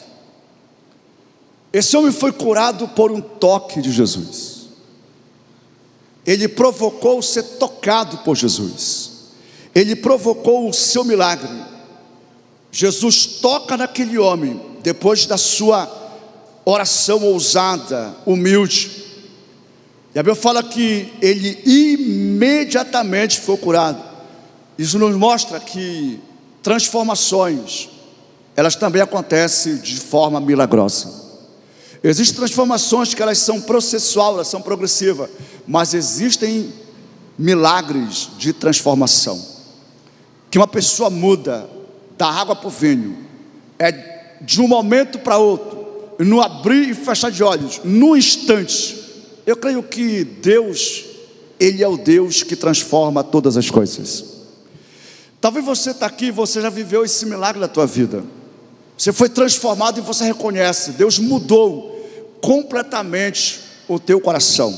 Esse homem foi curado por um toque de Jesus. Ele provocou ser tocado por Jesus. Ele provocou o seu milagre. Jesus toca naquele homem, depois da sua oração ousada, humilde. E a Bíblia fala que ele imediatamente foi curado. Isso nos mostra que transformações, elas também acontecem de forma milagrosa. Existem transformações que elas são processuais, elas são progressivas, mas existem milagres de transformação, que uma pessoa muda da água para o vinho, é de um momento para outro, no abrir e fechar de olhos, num instante. Eu creio que Deus, Ele é o Deus que transforma todas as coisas. Talvez você está aqui, você já viveu esse milagre na tua vida. Você foi transformado e você reconhece: Deus mudou completamente o teu coração.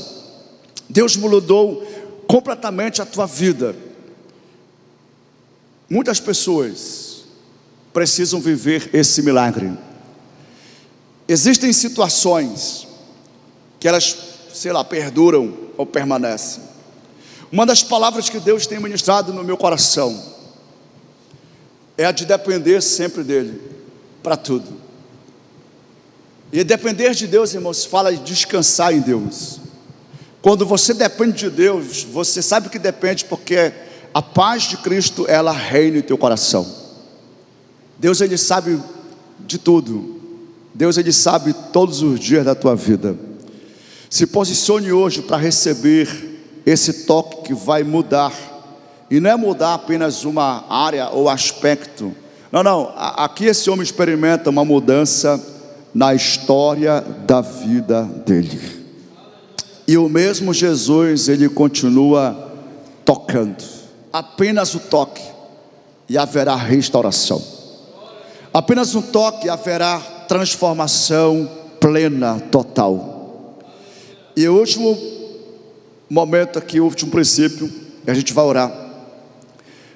Deus mudou completamente a tua vida. Muitas pessoas precisam viver esse milagre. Existem situações que elas, perduram ou permanecem. Uma das palavras que Deus tem ministrado no meu coração é a de depender sempre dEle para tudo. E depender de Deus, irmãos, fala de descansar em Deus. Quando você depende de Deus, você sabe que depende, porque a paz de Cristo, ela reina em teu coração. Deus, Ele sabe de tudo. Deus, Ele sabe todos os dias da tua vida. Se posicione hoje para receber esse toque que vai mudar. E não é mudar apenas uma área ou aspecto. Não, aqui esse homem experimenta uma mudança na história da vida dele. E o mesmo Jesus, Ele continua tocando. apenas o toque e haverá restauração. Apenas um toque haverá transformação plena, total. E o último momento aqui, o último princípio, a gente vai orar.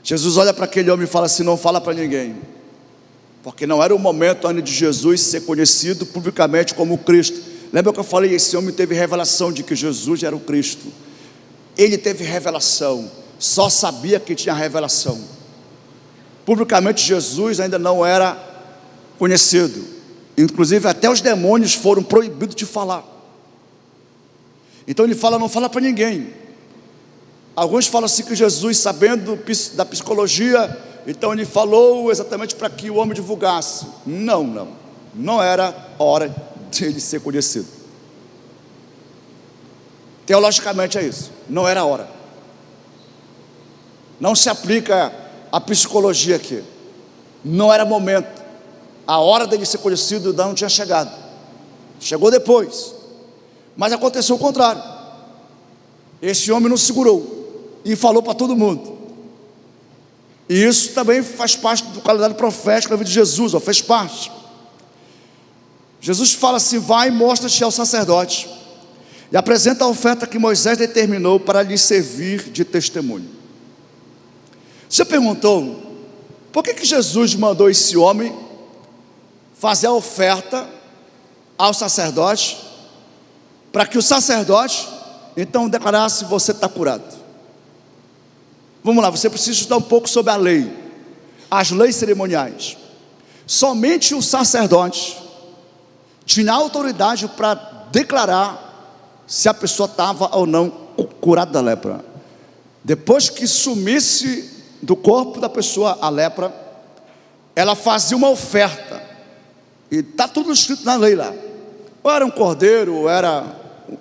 Jesus olha para aquele homem e fala assim: não fala para ninguém, porque não era o momento ainda de Jesus ser conhecido publicamente como Cristo. Lembra que eu falei, esse homem teve revelação de que Jesus era o Cristo. Ele teve revelação, só sabia que tinha revelação. Publicamente Jesus ainda não era conhecido. Inclusive até os demônios foram proibidos de falar. Então ele fala: não fala para ninguém. Alguns falam assim que Jesus, sabendo da psicologia, então ele falou exatamente para que o homem divulgasse. Não era hora de ele ser conhecido. Teologicamente é isso, não era hora. Não se aplica a psicologia aqui. Não era momento. A hora dele ser conhecido não tinha chegado. Chegou depois. Mas aconteceu o contrário. Esse homem não segurou e falou para todo mundo. E isso também faz parte do calendário profético da vida de Jesus, fez parte. Jesus fala assim: vai e mostra-te ao sacerdote e apresenta a oferta que Moisés determinou para lhe servir de testemunho. Você perguntou por que Jesus mandou esse homem fazer a oferta ao sacerdote, para que o sacerdote então declarasse: você está curado? Vamos lá, você precisa estudar um pouco sobre a lei, as leis cerimoniais. Somente o sacerdote tinha autoridade para declarar se a pessoa estava ou não curada da lepra. Depois que sumisse do corpo da pessoa a lepra, ela fazia uma oferta, e está tudo escrito na lei lá. Ou era um cordeiro, ou era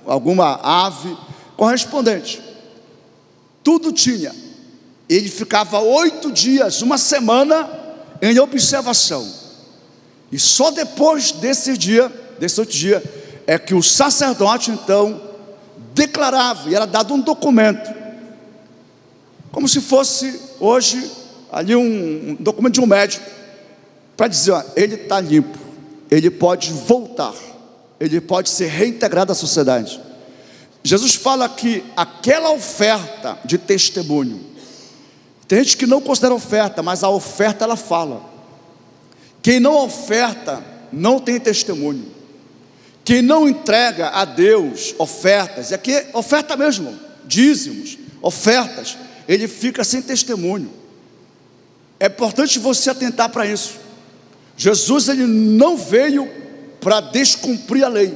alguma ave correspondente. Tudo tinha. Ele ficava 8 dias, uma semana, em observação. E só depois desse 8 dias, é que o sacerdote então declarava, e era dado um documento, como se fosse hoje ali um documento de um médico, para dizer: ó, ele está limpo, ele pode voltar, ele pode ser reintegrado à sociedade. Jesus fala que aquela oferta de testemunho, tem gente que não considera oferta, mas a oferta ela fala. Quem não oferta não tem testemunho. Quem não entrega a Deus ofertas, e aqui é oferta mesmo, dízimos, ofertas, ele fica sem testemunho. É importante você atentar para isso. Jesus ele não veio para descumprir a lei.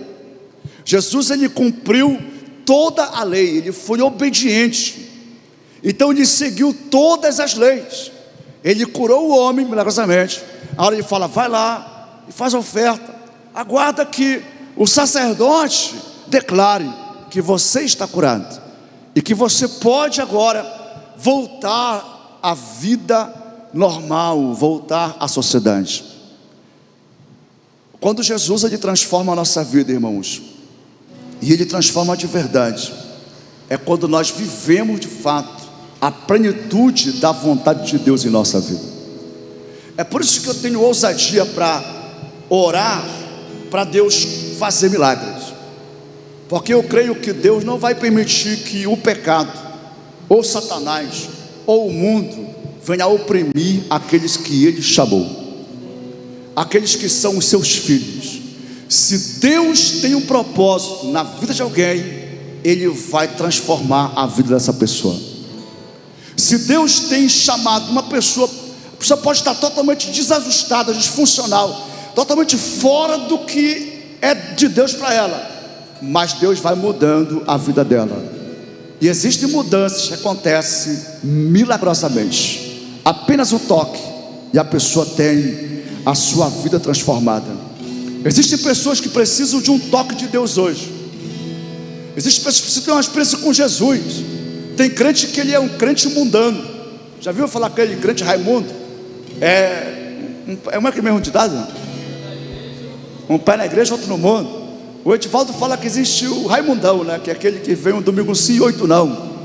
Jesus ele cumpriu toda a lei, ele foi obediente. Então ele seguiu todas as leis. Ele curou o homem milagrosamente. A hora ele fala: vai lá e faz a oferta. Aguarda que o sacerdote declare que você está curado e que você pode agora voltar à vida normal, voltar à sociedade. Quando Jesus ele transforma a nossa vida, irmãos, e ele transforma de verdade, é quando nós vivemos de fato a plenitude da vontade de Deus em nossa vida. É por isso que eu tenho ousadia para orar para Deus fazer milagres, porque eu creio que Deus não vai permitir que o pecado, ou Satanás, ou o mundo venha oprimir aqueles que Ele chamou, aqueles que são os seus filhos. Se Deus tem um propósito na vida de alguém, Ele vai transformar a vida dessa pessoa. Se Deus tem chamado uma pessoa, a pessoa pode estar totalmente desajustada, disfuncional, totalmente fora do que é de Deus para ela, mas Deus vai mudando a vida dela. E existem mudanças que acontecem milagrosamente, apenas um toque, e a pessoa tem a sua vida transformada. Existem pessoas que precisam de um toque de Deus hoje. Existem pessoas que precisam ter uma experiência com Jesus. Tem crente que ele é um crente mundano. Já viu falar aquele crente Raimundo? É uma que mesmo de idade? Um pé na igreja, outro no mundo. O Edivaldo fala que existe o Raimundão, né? Que é aquele que vem um domingo sim e 8 não.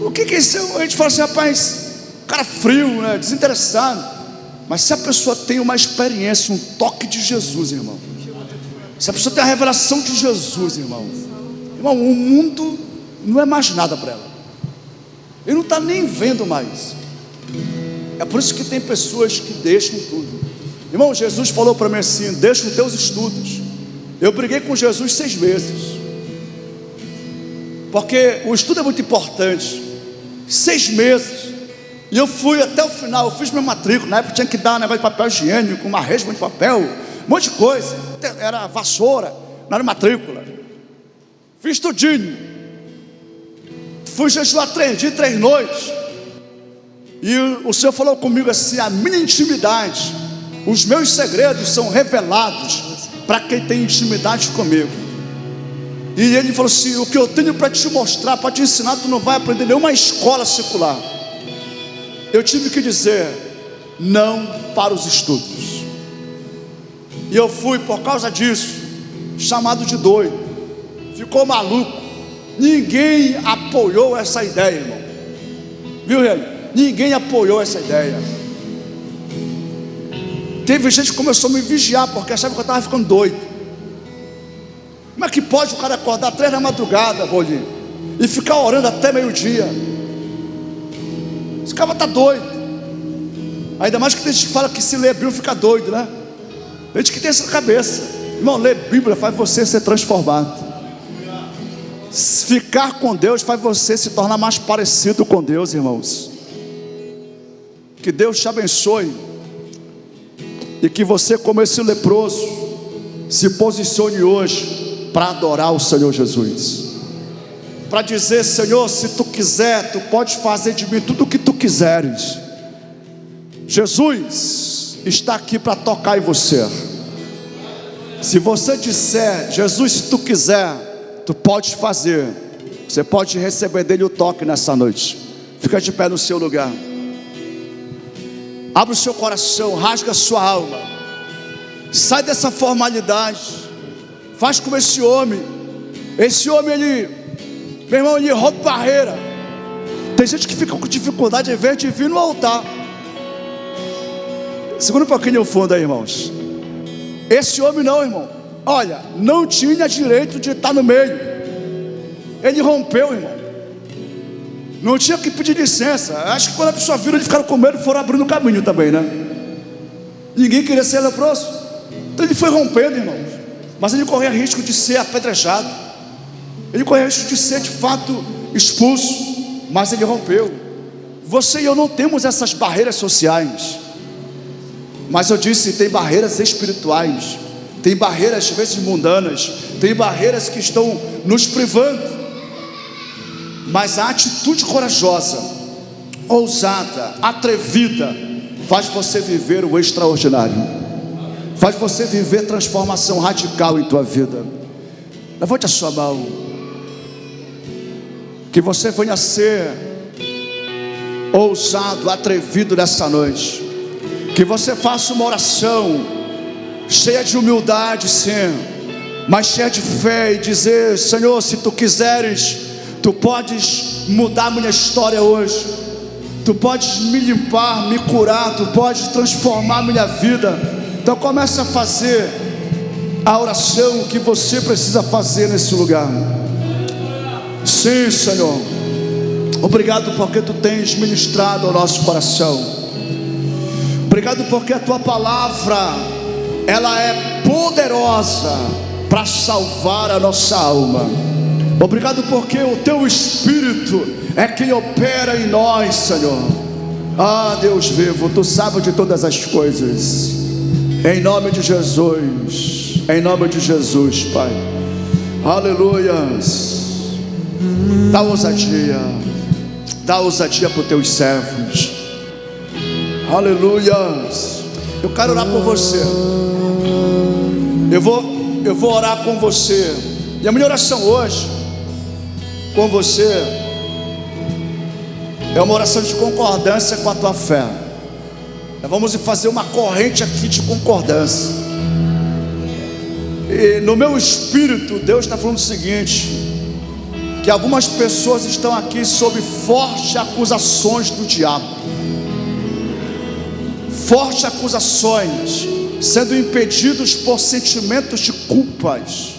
O que é isso? A gente fala assim, rapaz, cara frio, né? Desinteressado. Mas se a pessoa tem uma experiência, um toque de Jesus, irmão, se a pessoa tem a revelação de Jesus, irmão, o mundo não é mais nada para ela. Ele não está nem vendo mais. É por isso que tem pessoas que deixam tudo. Irmão, Jesus falou para mim assim: deixa os teus estudos. Eu briguei com Jesus 6 meses, porque o estudo é muito importante. 6 meses. E eu fui até o final. Eu fiz minha matrícula. Na época tinha que dar um negócio de papel higiênico, uma resma de papel, um monte de coisa. Era vassoura, não era matrícula. Fiz tudinho. Fui jejuar 3 dias, 3 noites. E o Senhor falou comigo assim: a minha intimidade, os meus segredos são revelados para quem tem intimidade comigo. E Ele falou assim: o que eu tenho para te mostrar, para te ensinar, tu não vai aprender em nenhuma escola secular. Eu tive que dizer não para os estudos. E eu fui, por causa disso, chamado de doido. Ficou maluco. Ninguém apoiou essa ideia, irmão. Viu, ele? Ninguém apoiou essa ideia. Teve gente que começou a me vigiar, porque achava que eu estava ficando doido. Como é que pode o cara acordar 3 da madrugada, bolinho, e ficar orando até meio-dia? Esse cara está doido. Ainda mais que tem gente que fala que se lê a Bíblia fica doido, né? Tem gente que tem essa cabeça. Irmão, ler Bíblia faz você ser transformado. Ficar com Deus faz você se tornar mais parecido com Deus, irmãos. Que Deus te abençoe, e que você, como esse leproso, se posicione hoje para adorar o Senhor Jesus, para dizer: Senhor, se tu quiser, tu pode fazer de mim tudo o que tu quiseres. Jesus está aqui para tocar em você. Se você disser: Jesus, se tu quiser, tu pode fazer, você pode receber dele o toque nessa noite. Fica de pé no seu lugar. Abre o seu coração, rasga a sua alma. Sai dessa formalidade. Faz como esse homem. Esse homem, ele, meu irmão, ele rompe barreira. Tem gente que fica com dificuldade, em vez de vir no altar. Segura um pouquinho o fundo aí, irmãos. Esse homem não, irmão, olha, não tinha direito de estar no meio. Ele rompeu, irmão. Não tinha que pedir licença. Acho que quando a pessoa viram, eles ficaram com medo e foram abrindo o caminho também, né? Ninguém queria ser leproso. Então ele foi rompendo, irmãos. Mas ele corria risco de ser apedrejado. Ele corria risco de ser de fato expulso. Mas ele rompeu. Você e eu não temos essas barreiras sociais. Mas eu disse, tem barreiras espirituais. Tem barreiras às vezes mundanas. Tem barreiras que estão nos privando. Mas a atitude corajosa, ousada, atrevida, faz você viver o extraordinário. Faz você viver transformação radical em tua vida. Levante a sua mão. Que você venha a ser ousado, atrevido nessa noite. Que você faça uma oração cheia de humildade, sim, mas cheia de fé, e dizer: Senhor, se tu quiseres, tu podes mudar a minha história hoje. Tu podes me limpar, me curar. Tu podes transformar a minha vida. Então comece a fazer a oração que você precisa fazer nesse lugar. Sim, Senhor. Obrigado porque tu tens ministrado ao nosso coração. Obrigado porque a tua palavra, ela é poderosa para salvar a nossa alma. Obrigado porque o teu Espírito é quem opera em nós, Senhor. Ah, Deus vivo, tu sabes de todas as coisas. Em nome de Jesus. Em nome de Jesus, Pai. Aleluias. Dá ousadia. Dá ousadia para os teus servos. Aleluias. Eu quero orar por você. Eu vou orar com você. E a minha oração hoje com você é uma oração de concordância com a tua fé. Nós vamos fazer uma corrente aqui de concordância. E no meu espírito, Deus está falando o seguinte: que algumas pessoas estão aqui sob fortes acusações do diabo, fortes acusações, sendo impedidos por sentimentos de culpas,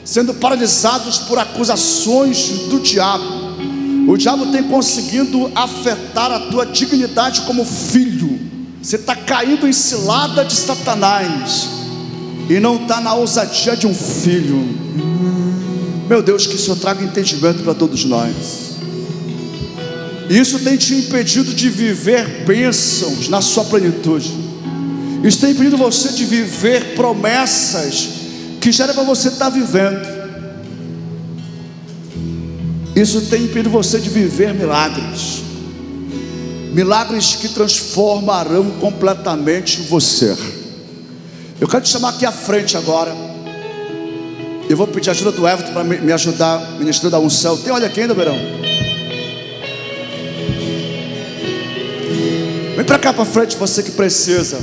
sendo paralisados por acusações do diabo. O diabo tem conseguido afetar a tua dignidade como filho. Você está caindo em cilada de Satanás e não está na ousadia de um filho. Meu Deus, que o Senhor traga entendimento para todos nós. Isso tem te impedido de viver bênçãos na sua plenitude. Isso tem impedido você de viver promessas que já era para você estar vivendo. Isso tem impedido você de viver milagres. Milagres que transformarão completamente você. Eu quero te chamar aqui à frente agora. Eu vou pedir a ajuda do Everton para me ajudar ministrando a unção. Tem olha aqui ainda, Verão? Vem para cá para frente, você que precisa.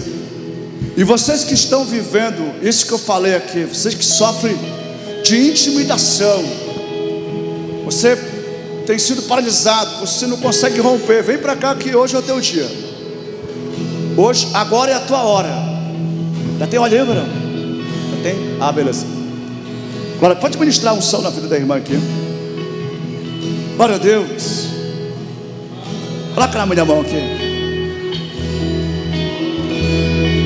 E vocês que estão vivendo isso que eu falei aqui, vocês que sofrem de intimidação, você tem sido paralisado, você não consegue romper. Vem para cá que hoje é o teu dia. Hoje, agora é a tua hora. Já tem olho aí, Verão? Já tem? Ah, beleza. Agora pode ministrar unção na vida da irmã aqui. Glória a Deus. Coloca na minha mão aqui.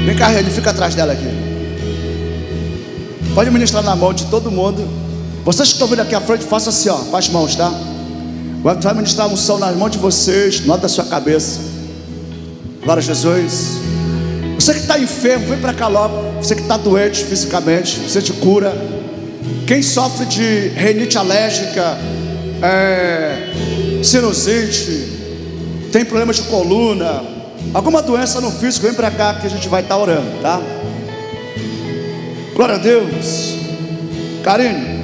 Vem cá, ele fica atrás dela aqui. Pode ministrar na mão de todo mundo. Vocês que estão vindo aqui à frente, faça assim, ó, com as mãos, tá? Vai ministrar unção nas mãos de vocês, nota da sua cabeça. Glória a Jesus. Você que está enfermo, vem para cá logo. Você que está doente fisicamente, você te cura. Quem sofre de rinite alérgica, sinusite, tem problema de coluna, alguma doença no físico, vem para cá que a gente vai estar orando, tá? Glória a Deus. Karine,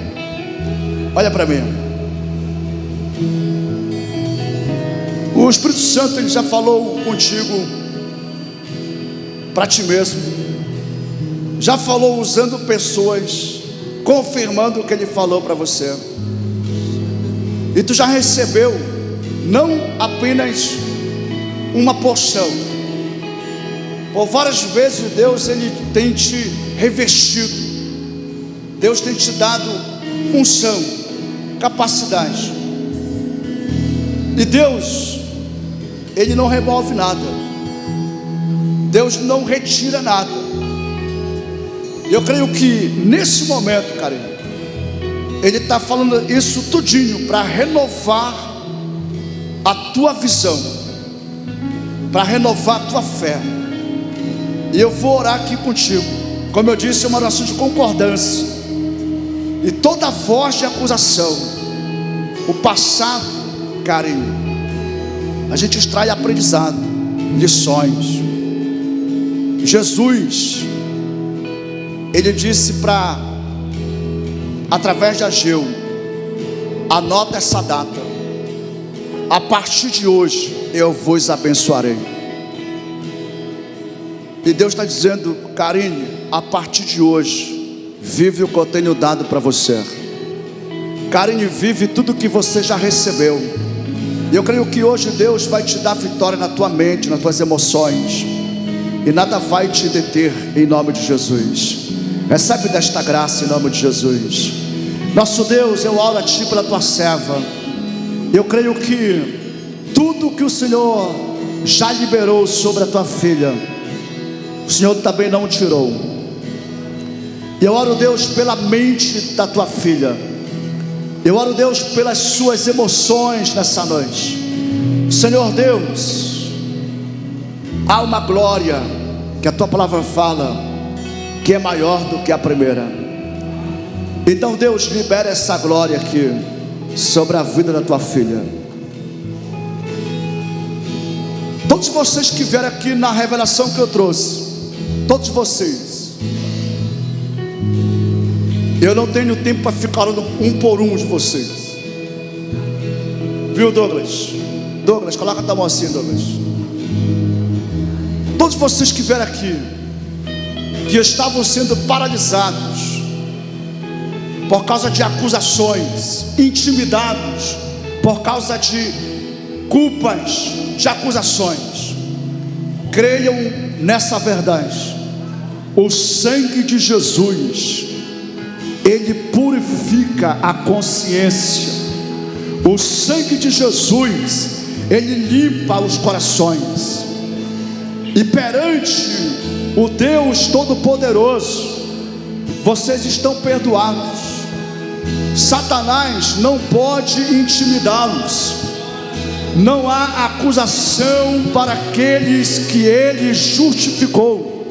olha para mim. O Espírito Santo, ele já falou contigo para ti mesmo. Já falou usando pessoas, confirmando o que ele falou para você. E tu já recebeu não apenas uma porção. Por várias vezes Deus, ele tem te revestido. Deus tem te dado unção, capacidade. E Deus, ele não remove nada. Deus não retira nada. Eu creio que nesse momento, cara, ele está falando isso tudinho para renovar a tua visão, para renovar a tua fé. E eu vou orar aqui contigo. Como eu disse, é uma oração de concordância. E toda voz de acusação, o passado, carinho, a gente extrai aprendizado, lições. Jesus, ele disse através de Ageu, anota essa data: a partir de hoje eu vos abençoarei. E Deus está dizendo: Karine, a partir de hoje, vive o que eu tenho dado para você. Karine, vive tudo que você já recebeu. E eu creio que hoje Deus vai te dar vitória na tua mente, nas tuas emoções, e nada vai te deter, em nome de Jesus. Recebe desta graça em nome de Jesus. Nosso Deus, eu oro a Ti pela Tua serva. Eu creio que tudo que o Senhor já liberou sobre a Tua filha, o Senhor também não tirou. E eu oro, Deus, pela mente da Tua filha. Eu oro, Deus, pelas suas emoções nessa noite. Senhor Deus, há uma glória que a Tua palavra fala que é maior do que a primeira. Então Deus, libera essa glória aqui sobre a vida da tua filha. Todos vocês que vieram aqui na revelação que eu trouxe, todos vocês, eu não tenho tempo para ficar olhando um por um de vocês. Viu, Douglas? Douglas, coloca a tua mão assim, Douglas. Todos vocês que vieram aqui, que estavam sendo paralisados, por causa de acusações, intimidados por causa de culpas, de acusações. Creiam nessa verdade. O sangue de Jesus, ele purifica a consciência. O sangue de Jesus, ele limpa os corações. E perante o Deus Todo-Poderoso, vocês estão perdoados. Satanás não pode intimidá-los. Não há acusação para aqueles que ele justificou.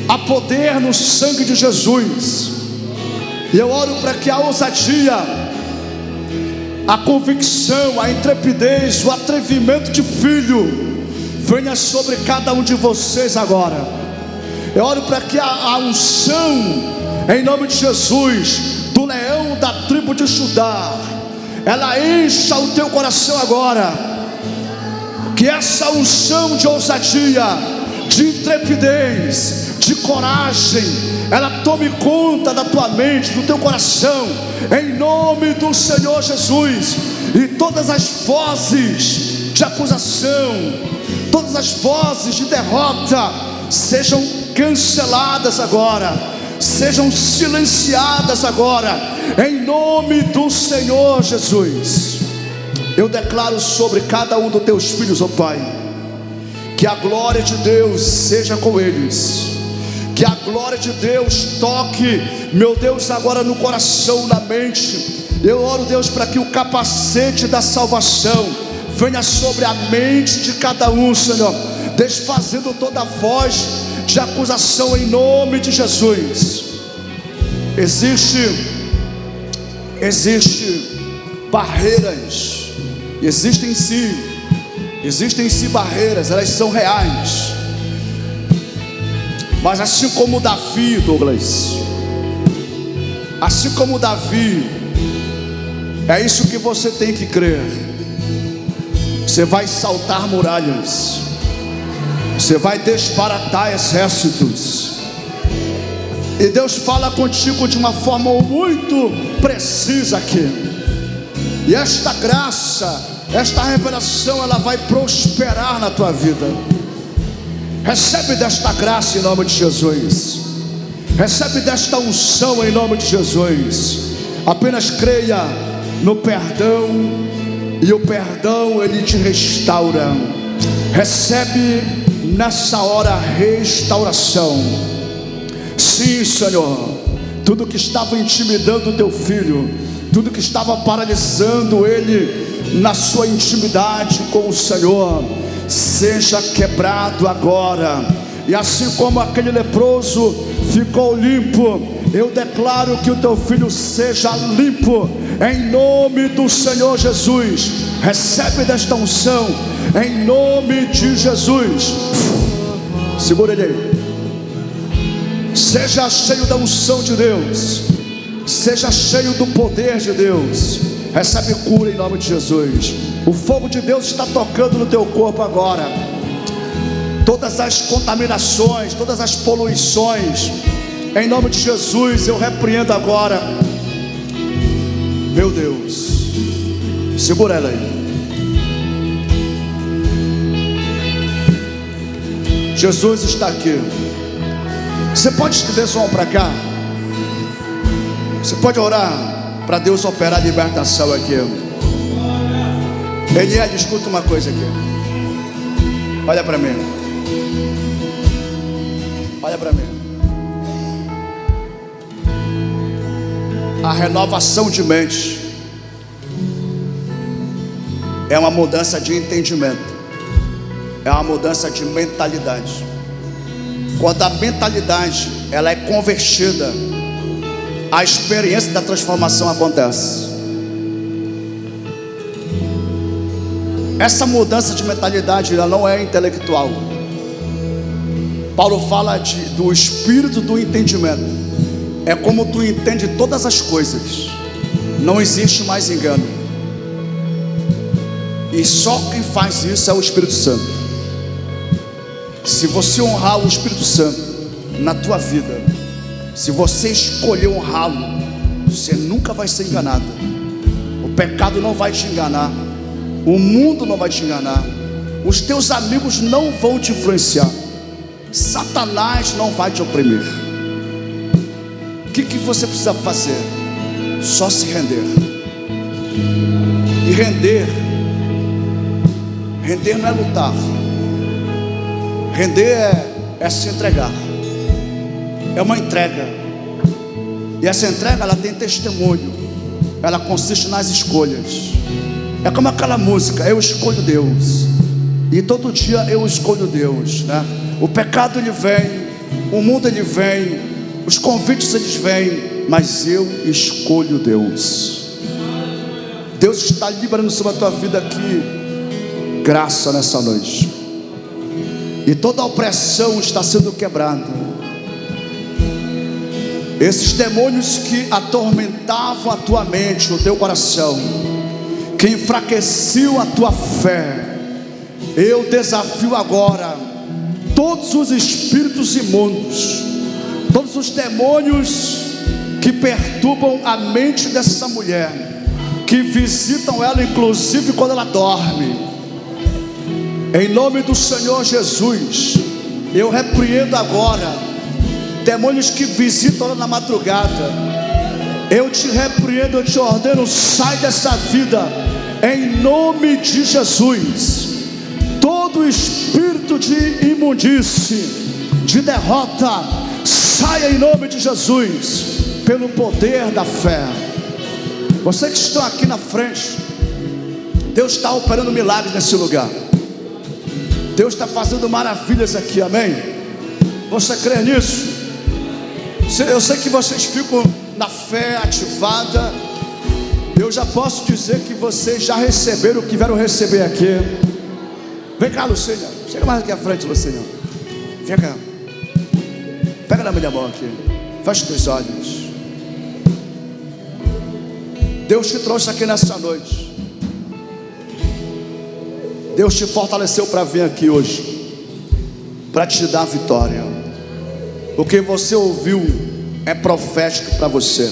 Há poder no sangue de Jesus. E eu oro para que a ousadia, a convicção, a intrepidez, o atrevimento de filho venha sobre cada um de vocês agora. Eu oro para que a unção, em nome de Jesus, do leão da tribo de Judá, ela encha o teu coração agora. Que essa unção de ousadia, de intrepidez, de coragem, ela tome conta da tua mente, do teu coração, em nome do Senhor Jesus. E todas as vozes de acusação, todas as vozes de derrota, sejam canceladas agora, sejam silenciadas agora, em nome do Senhor Jesus. Eu declaro sobre cada um dos teus filhos, ó Pai, que a glória de Deus seja com eles. Que a glória de Deus toque, meu Deus, agora no coração, na mente. Eu oro, Deus, para que o capacete da salvação venha sobre a mente de cada um, Senhor, desfazendo toda voz de acusação em nome de Jesus. Existe barreiras, existem sim barreiras, elas são reais. Mas assim como Davi, Douglas, assim como Davi, é isso que você tem que crer. Você vai saltar muralhas, você vai desbaratar exércitos. E Deus fala contigo de uma forma muito precisa aqui. E esta graça, esta revelação, ela vai prosperar na tua vida. Recebe desta graça em nome de Jesus. Recebe desta unção em nome de Jesus. Apenas creia no perdão, e o perdão ele te restaura. Recebe nessa hora restauração. Sim, Senhor, tudo que estava intimidando o teu filho, tudo que estava paralisando ele na sua intimidade com o Senhor, seja quebrado agora. E assim como aquele leproso ficou limpo, eu declaro que o teu filho seja limpo, em nome do Senhor Jesus. Recebe desta unção, em nome de Jesus. Segura ele aí. Seja cheio da unção de Deus, seja cheio do poder de Deus. Recebe cura em nome de Jesus. O fogo de Deus está tocando no teu corpo agora. Todas as contaminações, todas as poluições, em nome de Jesus eu repreendo agora. Meu Deus, segura ela aí. Jesus está aqui. Você pode estender sua mão para cá? Você pode orar para Deus operar a libertação aqui. Eliel, escuta uma coisa aqui. Olha para mim. Olha para mim. A renovação de mente é uma mudança de entendimento, é uma mudança de mentalidade. Quando a mentalidade ela é convertida, a experiência da transformação acontece. Essa mudança de mentalidade ela não é intelectual. Paulo fala do espírito do entendimento. É como tu entende todas as coisas. Não existe mais engano. E só quem faz isso é o Espírito Santo. Se você honrar o Espírito Santo na tua vida, se você escolher honrá-lo, você nunca vai ser enganada. O pecado não vai te enganar, o mundo não vai te enganar, os teus amigos não vão te influenciar, Satanás não vai te oprimir. O que você precisa fazer? Só se render. E render não é lutar, render é se entregar, é uma entrega. E essa entrega, ela tem testemunho, ela consiste nas escolhas. É como aquela música, eu escolho Deus, e todo dia eu escolho Deus, né? O pecado ele vem, o mundo ele vem, os convites eles vêm, mas eu escolho Deus. Deus está liberando sobre a tua vida aqui graça nessa noite, e toda a opressão está sendo quebrada. Esses demônios que atormentavam a tua mente, o teu coração, que enfraqueciam a tua fé, eu desafio agora todos os espíritos imundos, todos os demônios que perturbam a mente dessa mulher, que visitam ela inclusive quando ela dorme. Em nome do Senhor Jesus, eu repreendo agora demônios que visitam ela na madrugada. Eu te repreendo, eu te ordeno, sai dessa vida em nome de Jesus. Todo espírito de imundície, de derrota, saia em nome de Jesus, pelo poder da fé. Você que está aqui na frente, Deus está operando milagres nesse lugar, Deus está fazendo maravilhas aqui, amém? Você crê nisso? Eu sei que vocês ficam na fé ativada. Eu já posso dizer que vocês já receberam o que vieram receber aqui. Vem cá, Lucília, chega mais aqui à frente, Lucília. Vem cá, pega na minha mão aqui, fecha os teus olhos. Deus te trouxe aqui nessa noite, Deus te fortaleceu para vir aqui hoje, para te dar a vitória. O que você ouviu é profético para você.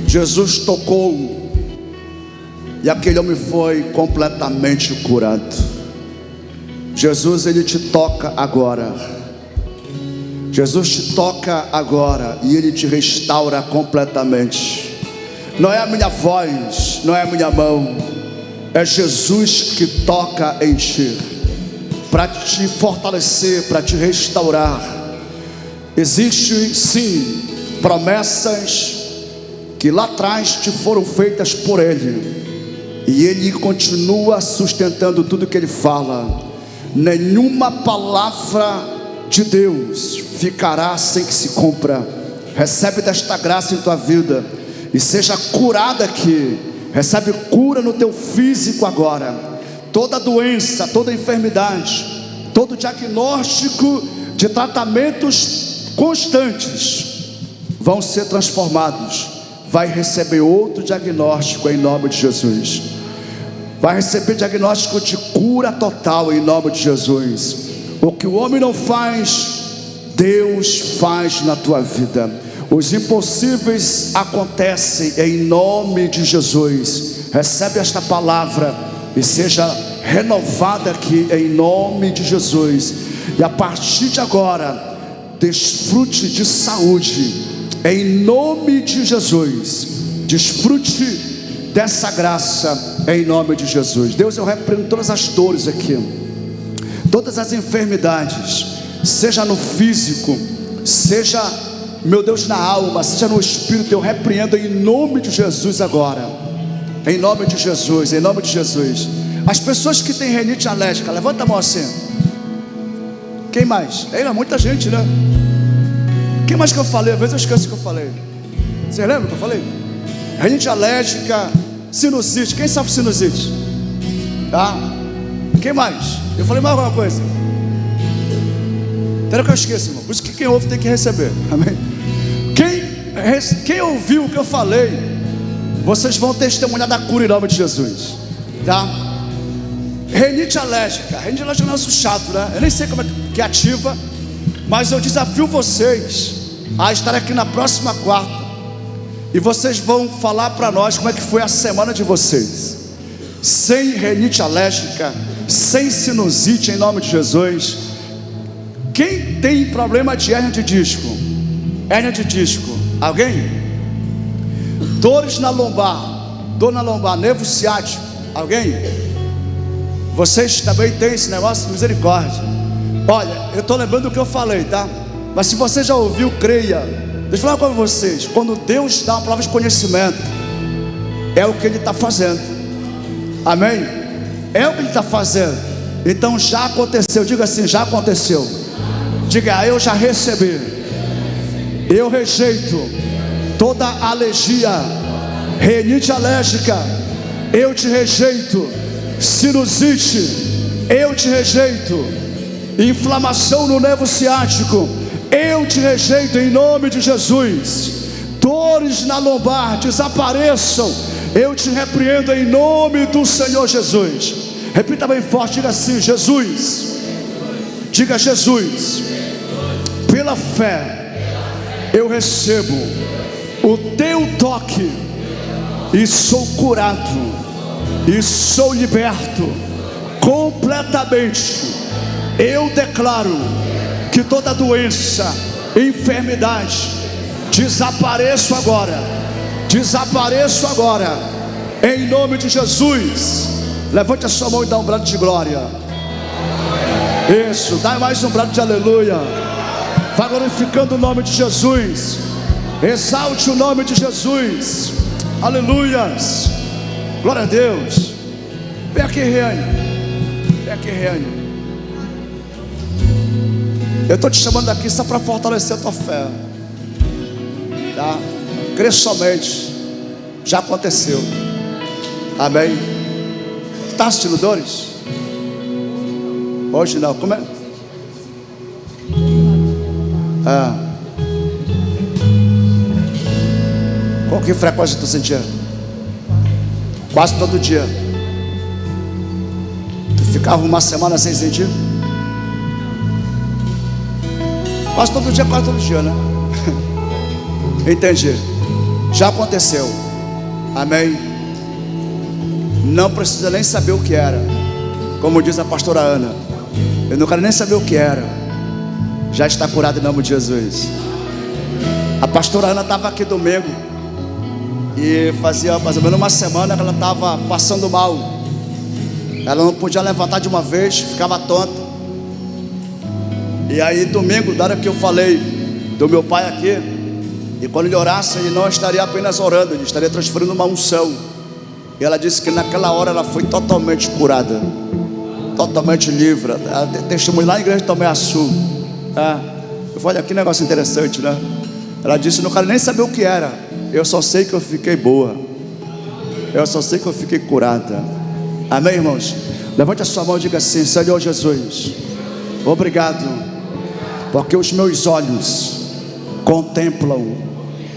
Jesus tocou e aquele homem foi completamente curado. Jesus, ele te toca agora. Jesus te toca agora e ele te restaura completamente. Não é a minha voz, não é a minha mão, é Jesus que toca em ti, para te fortalecer, para te restaurar. Existem sim promessas que lá atrás te foram feitas por Ele, e Ele continua sustentando tudo que Ele fala. Nenhuma palavra de Deus ficará sem que se cumpra. Recebe desta graça em tua vida e seja curada aqui. Recebe cura no teu físico agora. Toda doença, toda enfermidade, todo diagnóstico de tratamentos constantes vão ser transformados. Vai receber outro diagnóstico em nome de Jesus. Vai receber diagnóstico de cura total em nome de Jesus. O que o homem não faz, Deus faz na tua vida. Os impossíveis acontecem em nome de Jesus. Recebe esta palavra e seja renovada aqui em nome de Jesus. E a partir de agora, desfrute de saúde em nome de Jesus. Desfrute dessa graça em nome de Jesus. Deus, eu repreendo todas as dores aqui, todas as enfermidades, seja no físico, seja, meu Deus, na alma, seja no espírito. Eu repreendo em nome de Jesus agora, em nome de Jesus, em nome de Jesus. As pessoas que têm rinite alérgica, levanta a mão assim. Quem mais? É muita gente, né? Quem mais que eu falei? Às vezes eu esqueço o que eu falei. Vocês lembram que eu falei? Rinite alérgica, sinusite. Quem sofre sinusite? Tá? Quem mais? Eu falei mais alguma coisa? Entendeu que eu esqueço, irmão? Por isso que quem ouve tem que receber. Amém? Quem ouviu o que eu falei, vocês vão testemunhar da cura em nome de Jesus. Tá? Rinite alérgica. Rinite alérgica é um negócio chato, né? Eu nem sei como é que ativa, mas eu desafio vocês a estar aqui na próxima quarta, E vocês vão falar para nós como é que foi a semana de vocês. Sem rinite alérgica, sem sinusite, em nome de Jesus. Quem tem problema de hérnia de disco? Hérnia de disco, alguém? Dores na lombar, dor na lombar, nervo ciático, alguém? Vocês também têm esse negócio de misericórdia. Olha, eu estou lembrando do que eu falei, tá? Mas se você já ouviu, creia. Deixa eu falar com vocês. Quando Deus dá uma palavra de conhecimento, é o que Ele está fazendo. Amém? É o que Ele está fazendo. Então já aconteceu. Diga assim, já aconteceu. Diga, eu já recebi. Eu rejeito toda alergia, rinite alérgica, eu te rejeito. Sinusite, eu te rejeito. Inflamação no nervo ciático, eu te rejeito em nome de Jesus. Dores na lombar, desapareçam, eu te repreendo em nome do Senhor Jesus. Repita bem forte, diga assim, Jesus. Diga, Jesus, pela fé eu recebo o teu toque e sou curado e sou liberto completamente. Eu declaro que toda doença, enfermidade, desapareço agora, em nome de Jesus. Levante a sua mão e dá um brado de glória. Isso, dá mais um brado de aleluia. Vai glorificando o nome de Jesus. Exalte o nome de Jesus. Aleluias. Glória a Deus. Vem aqui, Reane. Vem aqui, Reane. Eu estou te chamando aqui só para fortalecer a tua fé, tá? Crê somente. Já aconteceu. Amém. Está assistindo dores? Hoje não. Como é? Qual que frequência tu sentia? Quase todo dia. Tu ficava uma semana sem sentir? Quase todo dia, né? Entendi. Já aconteceu. Amém. Não precisa nem saber o que era. Como diz a pastora Ana, eu não quero nem saber o que era. Já está curado em nome de Jesus. A pastora Ana estava aqui domingo e fazia mais ou menos uma semana que ela estava passando mal. Ela não podia levantar de uma vez, ficava tonta. E aí domingo, na hora que eu falei do meu pai aqui, e quando ele orasse, ele não estaria apenas orando, ele estaria transferindo uma unção. E ela disse que naquela hora ela foi totalmente curada, totalmente livre. Ela tem testemunho lá na igreja de Tomé-Açu. Eu falei, que negócio interessante, né? Ela disse, não quero nem saber o que era, eu só sei que eu fiquei boa, eu só sei que eu fiquei curada. Amém, irmãos? Levante a sua mão e diga assim, Senhor Jesus, obrigado, porque os meus olhos contemplam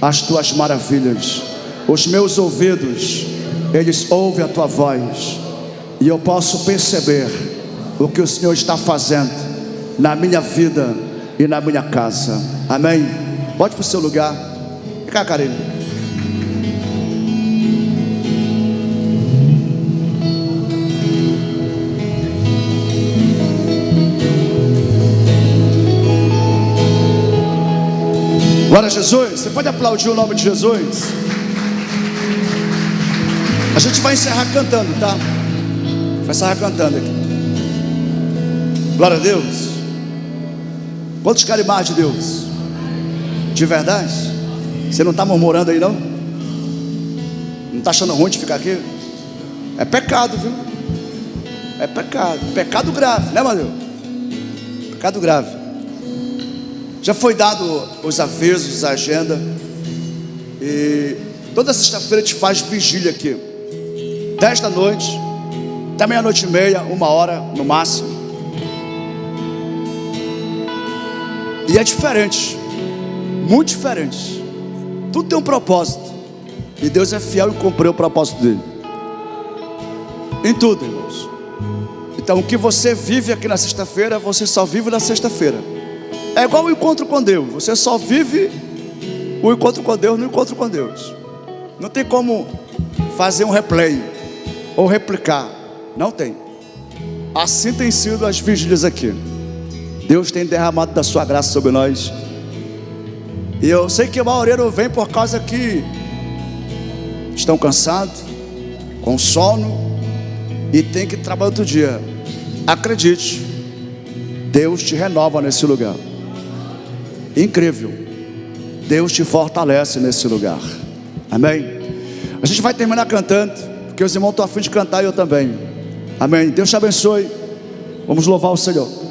as tuas maravilhas, os meus ouvidos, eles ouvem a tua voz, e eu posso perceber o que o Senhor está fazendo na minha vida e na minha casa. Amém? Pode para o seu lugar. Vem cá, Karine. Glória a Jesus. Você pode aplaudir o nome de Jesus? A gente vai encerrar cantando, tá? Vai encerrar cantando aqui. Glória a Deus. Quantos querem mais de Deus? De verdade? Você não está murmurando aí não? Não está achando ruim de ficar aqui? É pecado, viu? É pecado. Pecado grave, né, Matheus? Pecado grave. Já foi dado os avisos, a agenda. E toda sexta-feira a gente faz vigília aqui, 10 da noite até meia-noite e meia, 1h no máximo. E é diferente, muito diferente. Tudo tem um propósito, e Deus é fiel em cumprir o propósito dele em tudo, irmãos. Então o que você vive aqui na sexta-feira, você só vive na sexta-feira. É igual o encontro com Deus. Você só vive o encontro com Deus no encontro com Deus. Não tem como fazer um replay ou replicar. Não tem. Assim tem sido as vigílias aqui. Deus tem derramado da sua graça sobre nós. E eu sei que a maioria não vem por causa que estão cansados, com sono, e tem que trabalhar outro dia. Acredite, Deus te renova nesse lugar. Incrível. Deus te fortalece nesse lugar. Amém? A gente vai terminar cantando, porque os irmãos estão a fim de cantar e eu também. Amém? Deus te abençoe. Vamos louvar o Senhor.